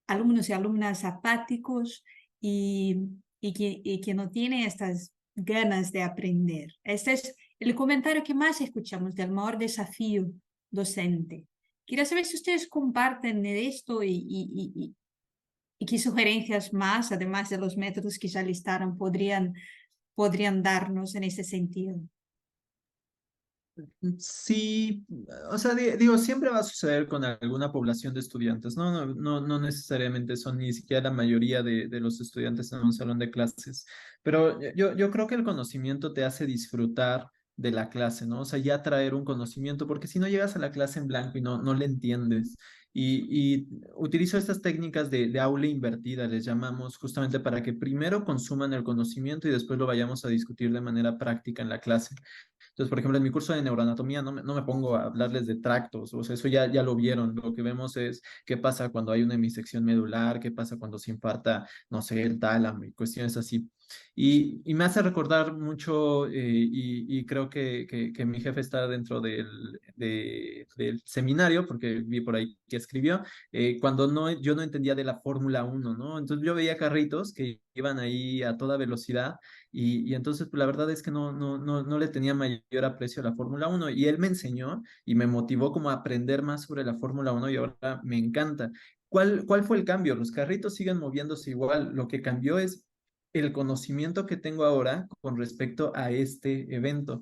Alumnos y alumnas apáticos y que no tienen estas ganas de aprender. Este es el comentario que más escuchamos del mayor desafío docente. Quería saber si ustedes comparten de esto y qué sugerencias más, además de los métodos que ya listaron, podrían darnos en ese sentido. Sí, o sea, digo, siempre va a suceder con alguna población de estudiantes, ¿no? No necesariamente son ni siquiera la mayoría de los estudiantes en un salón de clases, pero yo creo que el conocimiento te hace disfrutar de la clase, ¿no? O sea, ya traer un conocimiento, porque si no llegas a la clase en blanco y no le entiendes. Y utilizo estas técnicas de aula invertida, les llamamos, justamente para que primero consuman el conocimiento y después lo vayamos a discutir de manera práctica en la clase. Entonces, por ejemplo, en mi curso de neuroanatomía no me pongo a hablarles de tractos, o sea, eso ya lo vieron. Lo que vemos es qué pasa cuando hay una hemisección medular, qué pasa cuando se infarta, no sé, el tálamo y cuestiones así. Y me hace recordar mucho, y creo que mi jefe está dentro del seminario, porque vi por ahí que escribió, cuando yo no entendía de la Fórmula 1, ¿no? Entonces yo veía carritos que iban ahí a toda velocidad y entonces pues, la verdad es que no le tenía mayor aprecio a la Fórmula 1 y él me enseñó y me motivó como a aprender más sobre la Fórmula 1 y ahora me encanta. ¿Cuál fue el cambio? Los carritos siguen moviéndose igual. Lo que cambió es el conocimiento que tengo ahora con respecto a este evento.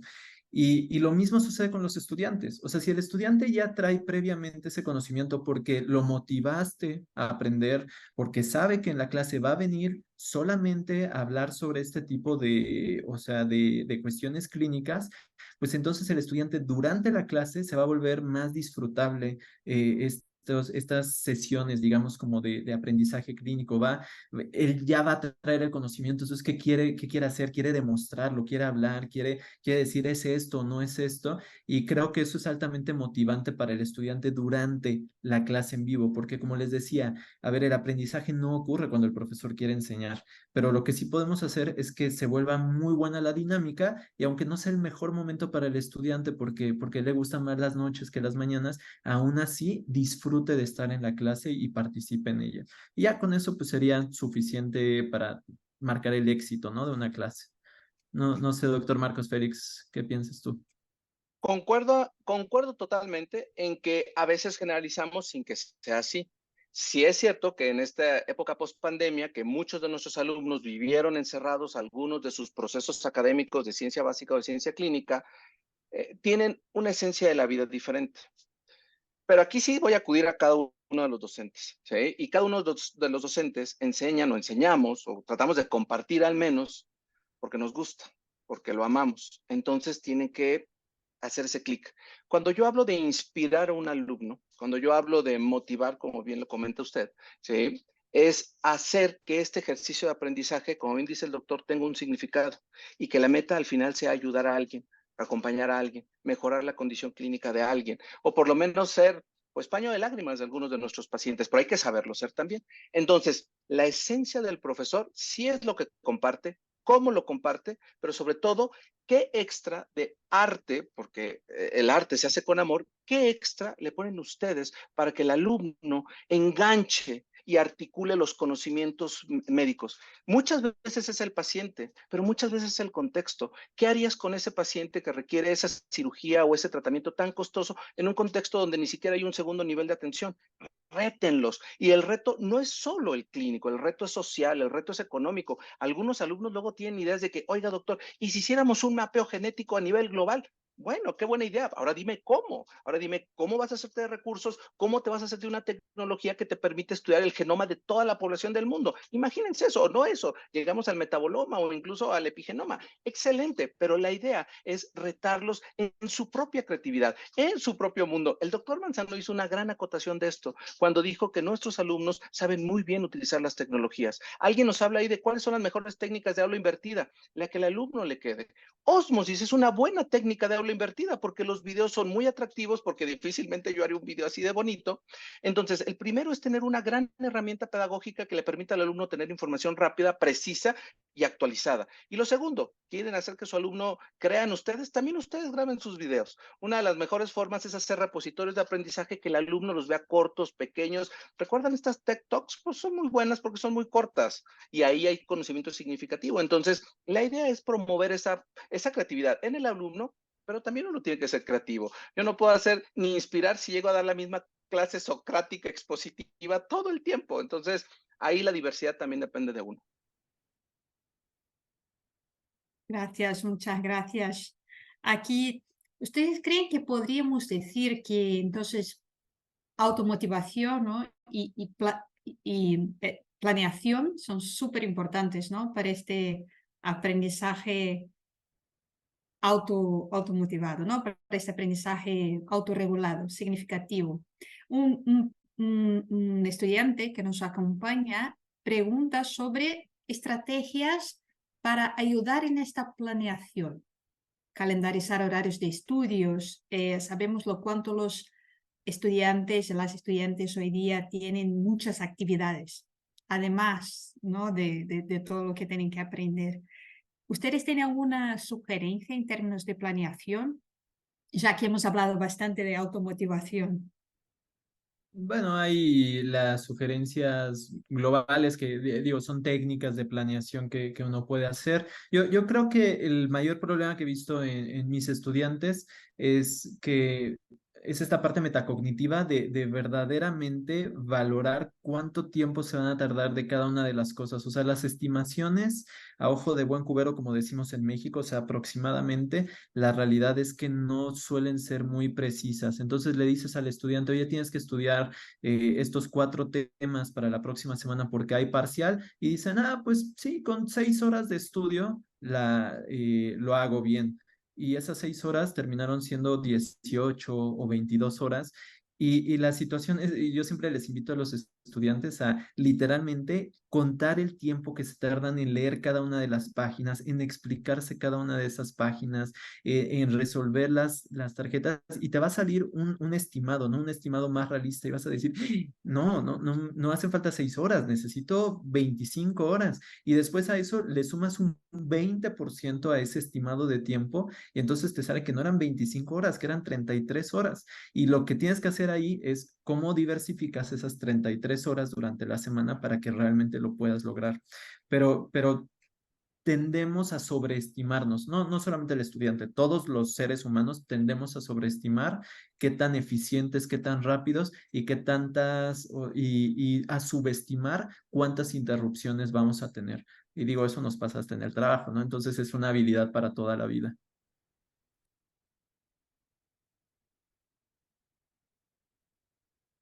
Y lo mismo sucede con los estudiantes. O sea, si el estudiante ya trae previamente ese conocimiento porque lo motivaste a aprender, porque sabe que en la clase va a venir solamente a hablar sobre este tipo o sea, de cuestiones clínicas, pues entonces el estudiante durante la clase se va a volver más disfrutable estas sesiones, digamos, como de aprendizaje clínico, él ya va a traer el conocimiento, entonces, qué quiere hacer? Quiere demostrarlo, quiere hablar, quiere decir, es esto, no es esto, y creo que eso es altamente motivante para el estudiante durante la clase en vivo, porque como les decía, a ver, el aprendizaje no ocurre cuando el profesor quiere enseñar, pero lo que sí podemos hacer es que se vuelva muy buena la dinámica, y aunque no sea el mejor momento para el estudiante, porque le gustan más las noches que las mañanas, aún así disfrute de estar en la clase y participe en ella. Y ya con eso pues sería suficiente para marcar el éxito, ¿no? De una clase. No sé, doctor Marcos Félix, ¿qué piensas tú? Concuerdo totalmente en que a veces generalizamos sin que sea así. Sí es cierto que en esta época post-pandemia, que muchos de nuestros alumnos vivieron encerrados, algunos de sus procesos académicos de ciencia básica o de ciencia clínica, tienen una esencia de la vida diferente. Pero aquí sí voy a acudir a cada uno de los docentes, ¿sí? Y cada uno de los docentes enseñan o enseñamos o tratamos de compartir al menos porque nos gusta, porque lo amamos. Entonces tienen que hacer ese clic. Cuando yo hablo de inspirar a un alumno, cuando yo hablo de motivar, como bien lo comenta usted, ¿sí? Es hacer que este ejercicio de aprendizaje, como bien dice el doctor, tenga un significado y que la meta al final sea ayudar a alguien, acompañar a alguien, mejorar la condición clínica de alguien, o por lo menos ser pues paño de lágrimas de algunos de nuestros pacientes, pero hay que saberlo ser también. Entonces, la esencia del profesor sí es lo que comparte, cómo lo comparte, pero sobre todo, qué extra de arte, porque el arte se hace con amor, qué extra le ponen ustedes para que el alumno enganche y articule los conocimientos médicos. Muchas veces es el paciente, pero muchas veces es el contexto. ¿Qué harías con ese paciente que requiere esa cirugía o ese tratamiento tan costoso en un contexto donde ni siquiera hay un segundo nivel de atención? Rétenlos. Y el reto no es solo el clínico, el reto es social, el reto es económico. Algunos alumnos luego tienen ideas de que, oiga, doctor, ¿y si hiciéramos un mapeo genético a nivel global? Bueno, qué buena idea. Ahora dime cómo. Ahora dime cómo vas a hacerte de recursos, cómo te vas a hacer de una tecnología que te permite estudiar el genoma de toda la población del mundo. Imagínense eso, o no eso. Llegamos al metaboloma o incluso al epigenoma. Excelente, pero la idea es retarlos en su propia creatividad, en su propio mundo. El doctor Manzano hizo una gran acotación de esto cuando dijo que nuestros alumnos saben muy bien utilizar las tecnologías. Alguien nos habla ahí de cuáles son las mejores técnicas de aula invertida, la que el alumno le quede. Ósmosis es una buena técnica de aula invertida porque los videos son muy atractivos, porque difícilmente yo haré un video así de bonito. Entonces, el primero es tener una gran herramienta pedagógica que le permita al alumno tener información rápida, precisa y actualizada. Y lo segundo, quieren hacer que su alumno crea en ustedes, también ustedes graben sus videos. Una de las mejores formas es hacer repositorios de aprendizaje que el alumno los vea cortos, pequeños. ¿Recuerdan estas TED Talks? Pues son muy buenas porque son muy cortas y ahí hay conocimiento significativo. Entonces, la idea es promover esa creatividad en el alumno, pero también uno tiene que ser creativo. Yo no puedo hacer ni inspirar si llego a dar la misma clase socrática expositiva todo el tiempo. Entonces, ahí la diversidad también depende de uno. Gracias, muchas gracias. Aquí, ¿ustedes creen que podríamos decir que entonces automotivación, ¿no? y planeación son súper importantes, ¿no? Para este aprendizaje automotivado, ¿no? Para este aprendizaje autorregulado, significativo. Un estudiante que nos acompaña pregunta sobre estrategias para ayudar en esta planeación, calendarizar horarios de estudios. Sabemos lo cuánto los estudiantes, las estudiantes hoy día tienen muchas actividades, además, ¿no? de todo lo que tienen que aprender. ¿Ustedes tienen alguna sugerencia en términos de planeación? Ya que hemos hablado bastante de automotivación. Bueno, hay las sugerencias globales que, digo, son técnicas de planeación que uno puede hacer. Yo creo que el mayor problema que he visto en mis estudiantes es que es esta parte metacognitiva de verdaderamente valorar cuánto tiempo se van a tardar de cada una de las cosas. O sea, las estimaciones a ojo de buen cubero, como decimos en México, o sea, aproximadamente, la realidad es que no suelen ser muy precisas. Entonces le dices al estudiante, oye, tienes que estudiar estos 4 temas para la próxima semana porque hay parcial, y dicen, pues sí, con 6 horas de estudio lo hago bien. Y esas 6 horas terminaron siendo 18 o 22 horas. Y la situación es, y yo siempre les invito a los estudiantes a literalmente contar el tiempo que se tardan en leer cada una de las páginas, en explicarse cada una de esas páginas, en resolver las tarjetas, y te va a salir un estimado, ¿no? Un estimado más realista, y vas a decir, no hacen falta 6 horas, necesito 25 horas. Y después a eso le sumas un 20% a ese estimado de tiempo, y entonces te sale que no eran 25 horas, que eran 33 horas. Y lo que tienes que hacer ahí es cómo diversificas esas 33 horas durante la semana para que realmente lo puedas lograr. Pero tendemos a sobreestimarnos, no solamente el estudiante, todos los seres humanos tendemos a sobreestimar qué tan eficientes, qué tan rápidos y qué tantas, y a subestimar cuántas interrupciones vamos a tener. Y digo, eso nos pasa hasta en el trabajo, ¿no? Entonces es una habilidad para toda la vida.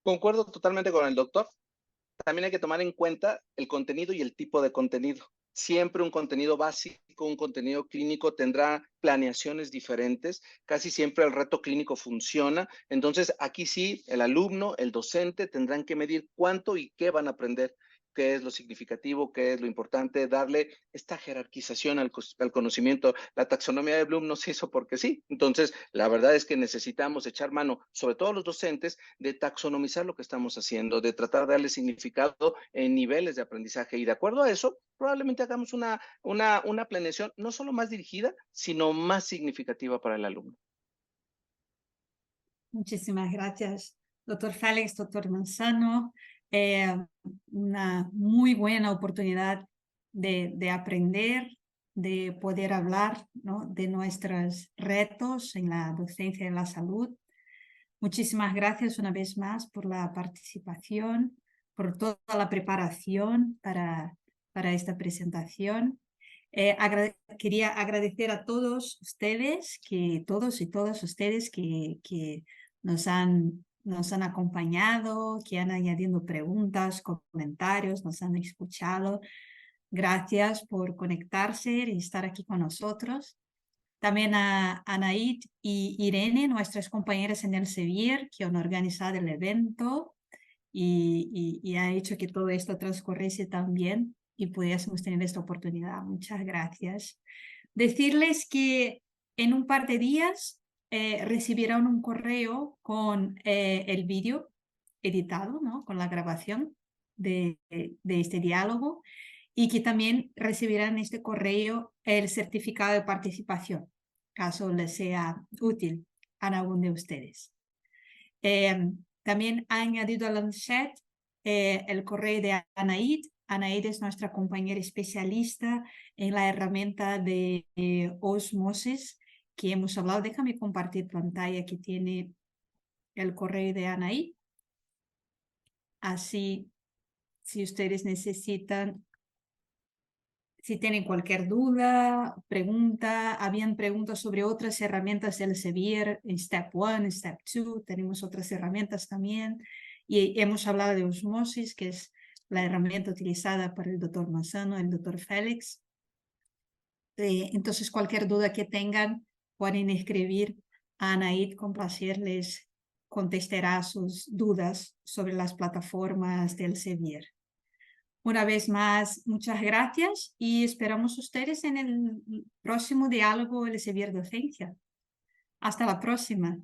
Concuerdo totalmente con el doctor. También hay que tomar en cuenta el contenido y el tipo de contenido. Siempre un contenido básico, un contenido clínico tendrá planeaciones diferentes. Casi siempre el reto clínico funciona. Entonces, aquí sí, el alumno, el docente tendrán que medir cuánto y qué van a aprender, qué es lo significativo, qué es lo importante, darle esta jerarquización al conocimiento. La taxonomía de Bloom no se hizo porque sí. Entonces, la verdad es que necesitamos echar mano, sobre todo los docentes, de taxonomizar lo que estamos haciendo, de tratar de darle significado en niveles de aprendizaje. Y de acuerdo a eso, probablemente hagamos una planeación no solo más dirigida, sino más significativa para el alumno. Muchísimas gracias, doctor Félix, doctor Manzano. Una muy buena oportunidad de aprender, de poder hablar, ¿no?, de nuestros retos en la docencia de la salud. Muchísimas gracias una vez más por la participación, por toda la preparación para esta presentación. Quería agradecer a todos ustedes, todos y todas ustedes que nos han acompañado, que han añadido preguntas, comentarios, nos han escuchado. Gracias por conectarse y estar aquí con nosotros. También a Anaid y Irene, nuestras compañeras en el Sevier, que han organizado el evento y ha hecho que todo esto transcurriese tan bien y pudiésemos tener esta oportunidad. Muchas gracias. Decirles que en un par de días recibirán un correo con el vídeo editado, ¿no?, con la grabación de este diálogo, y que también recibirán este correo el certificado de participación, caso les sea útil a alguno de ustedes. También ha añadido al chat el correo de Anaid. Anaid es nuestra compañera especialista en la herramienta de Osmosis que hemos hablado. Déjame compartir pantalla que tiene el correo de Anaid. Así, si ustedes necesitan, si tienen cualquier duda, pregunta, habían preguntas sobre otras herramientas del Sevier, en Step 1, en Step 2, tenemos otras herramientas también. Y hemos hablado de Osmosis, que es la herramienta utilizada por el doctor Manzano, el doctor Félix. Entonces, cualquier duda que tengan, pueden escribir a Anaid, con placer les contestará sus dudas sobre las plataformas del Sevier. Una vez más, muchas gracias y esperamos ustedes en el próximo diálogo del Sevier Docencia. Hasta la próxima.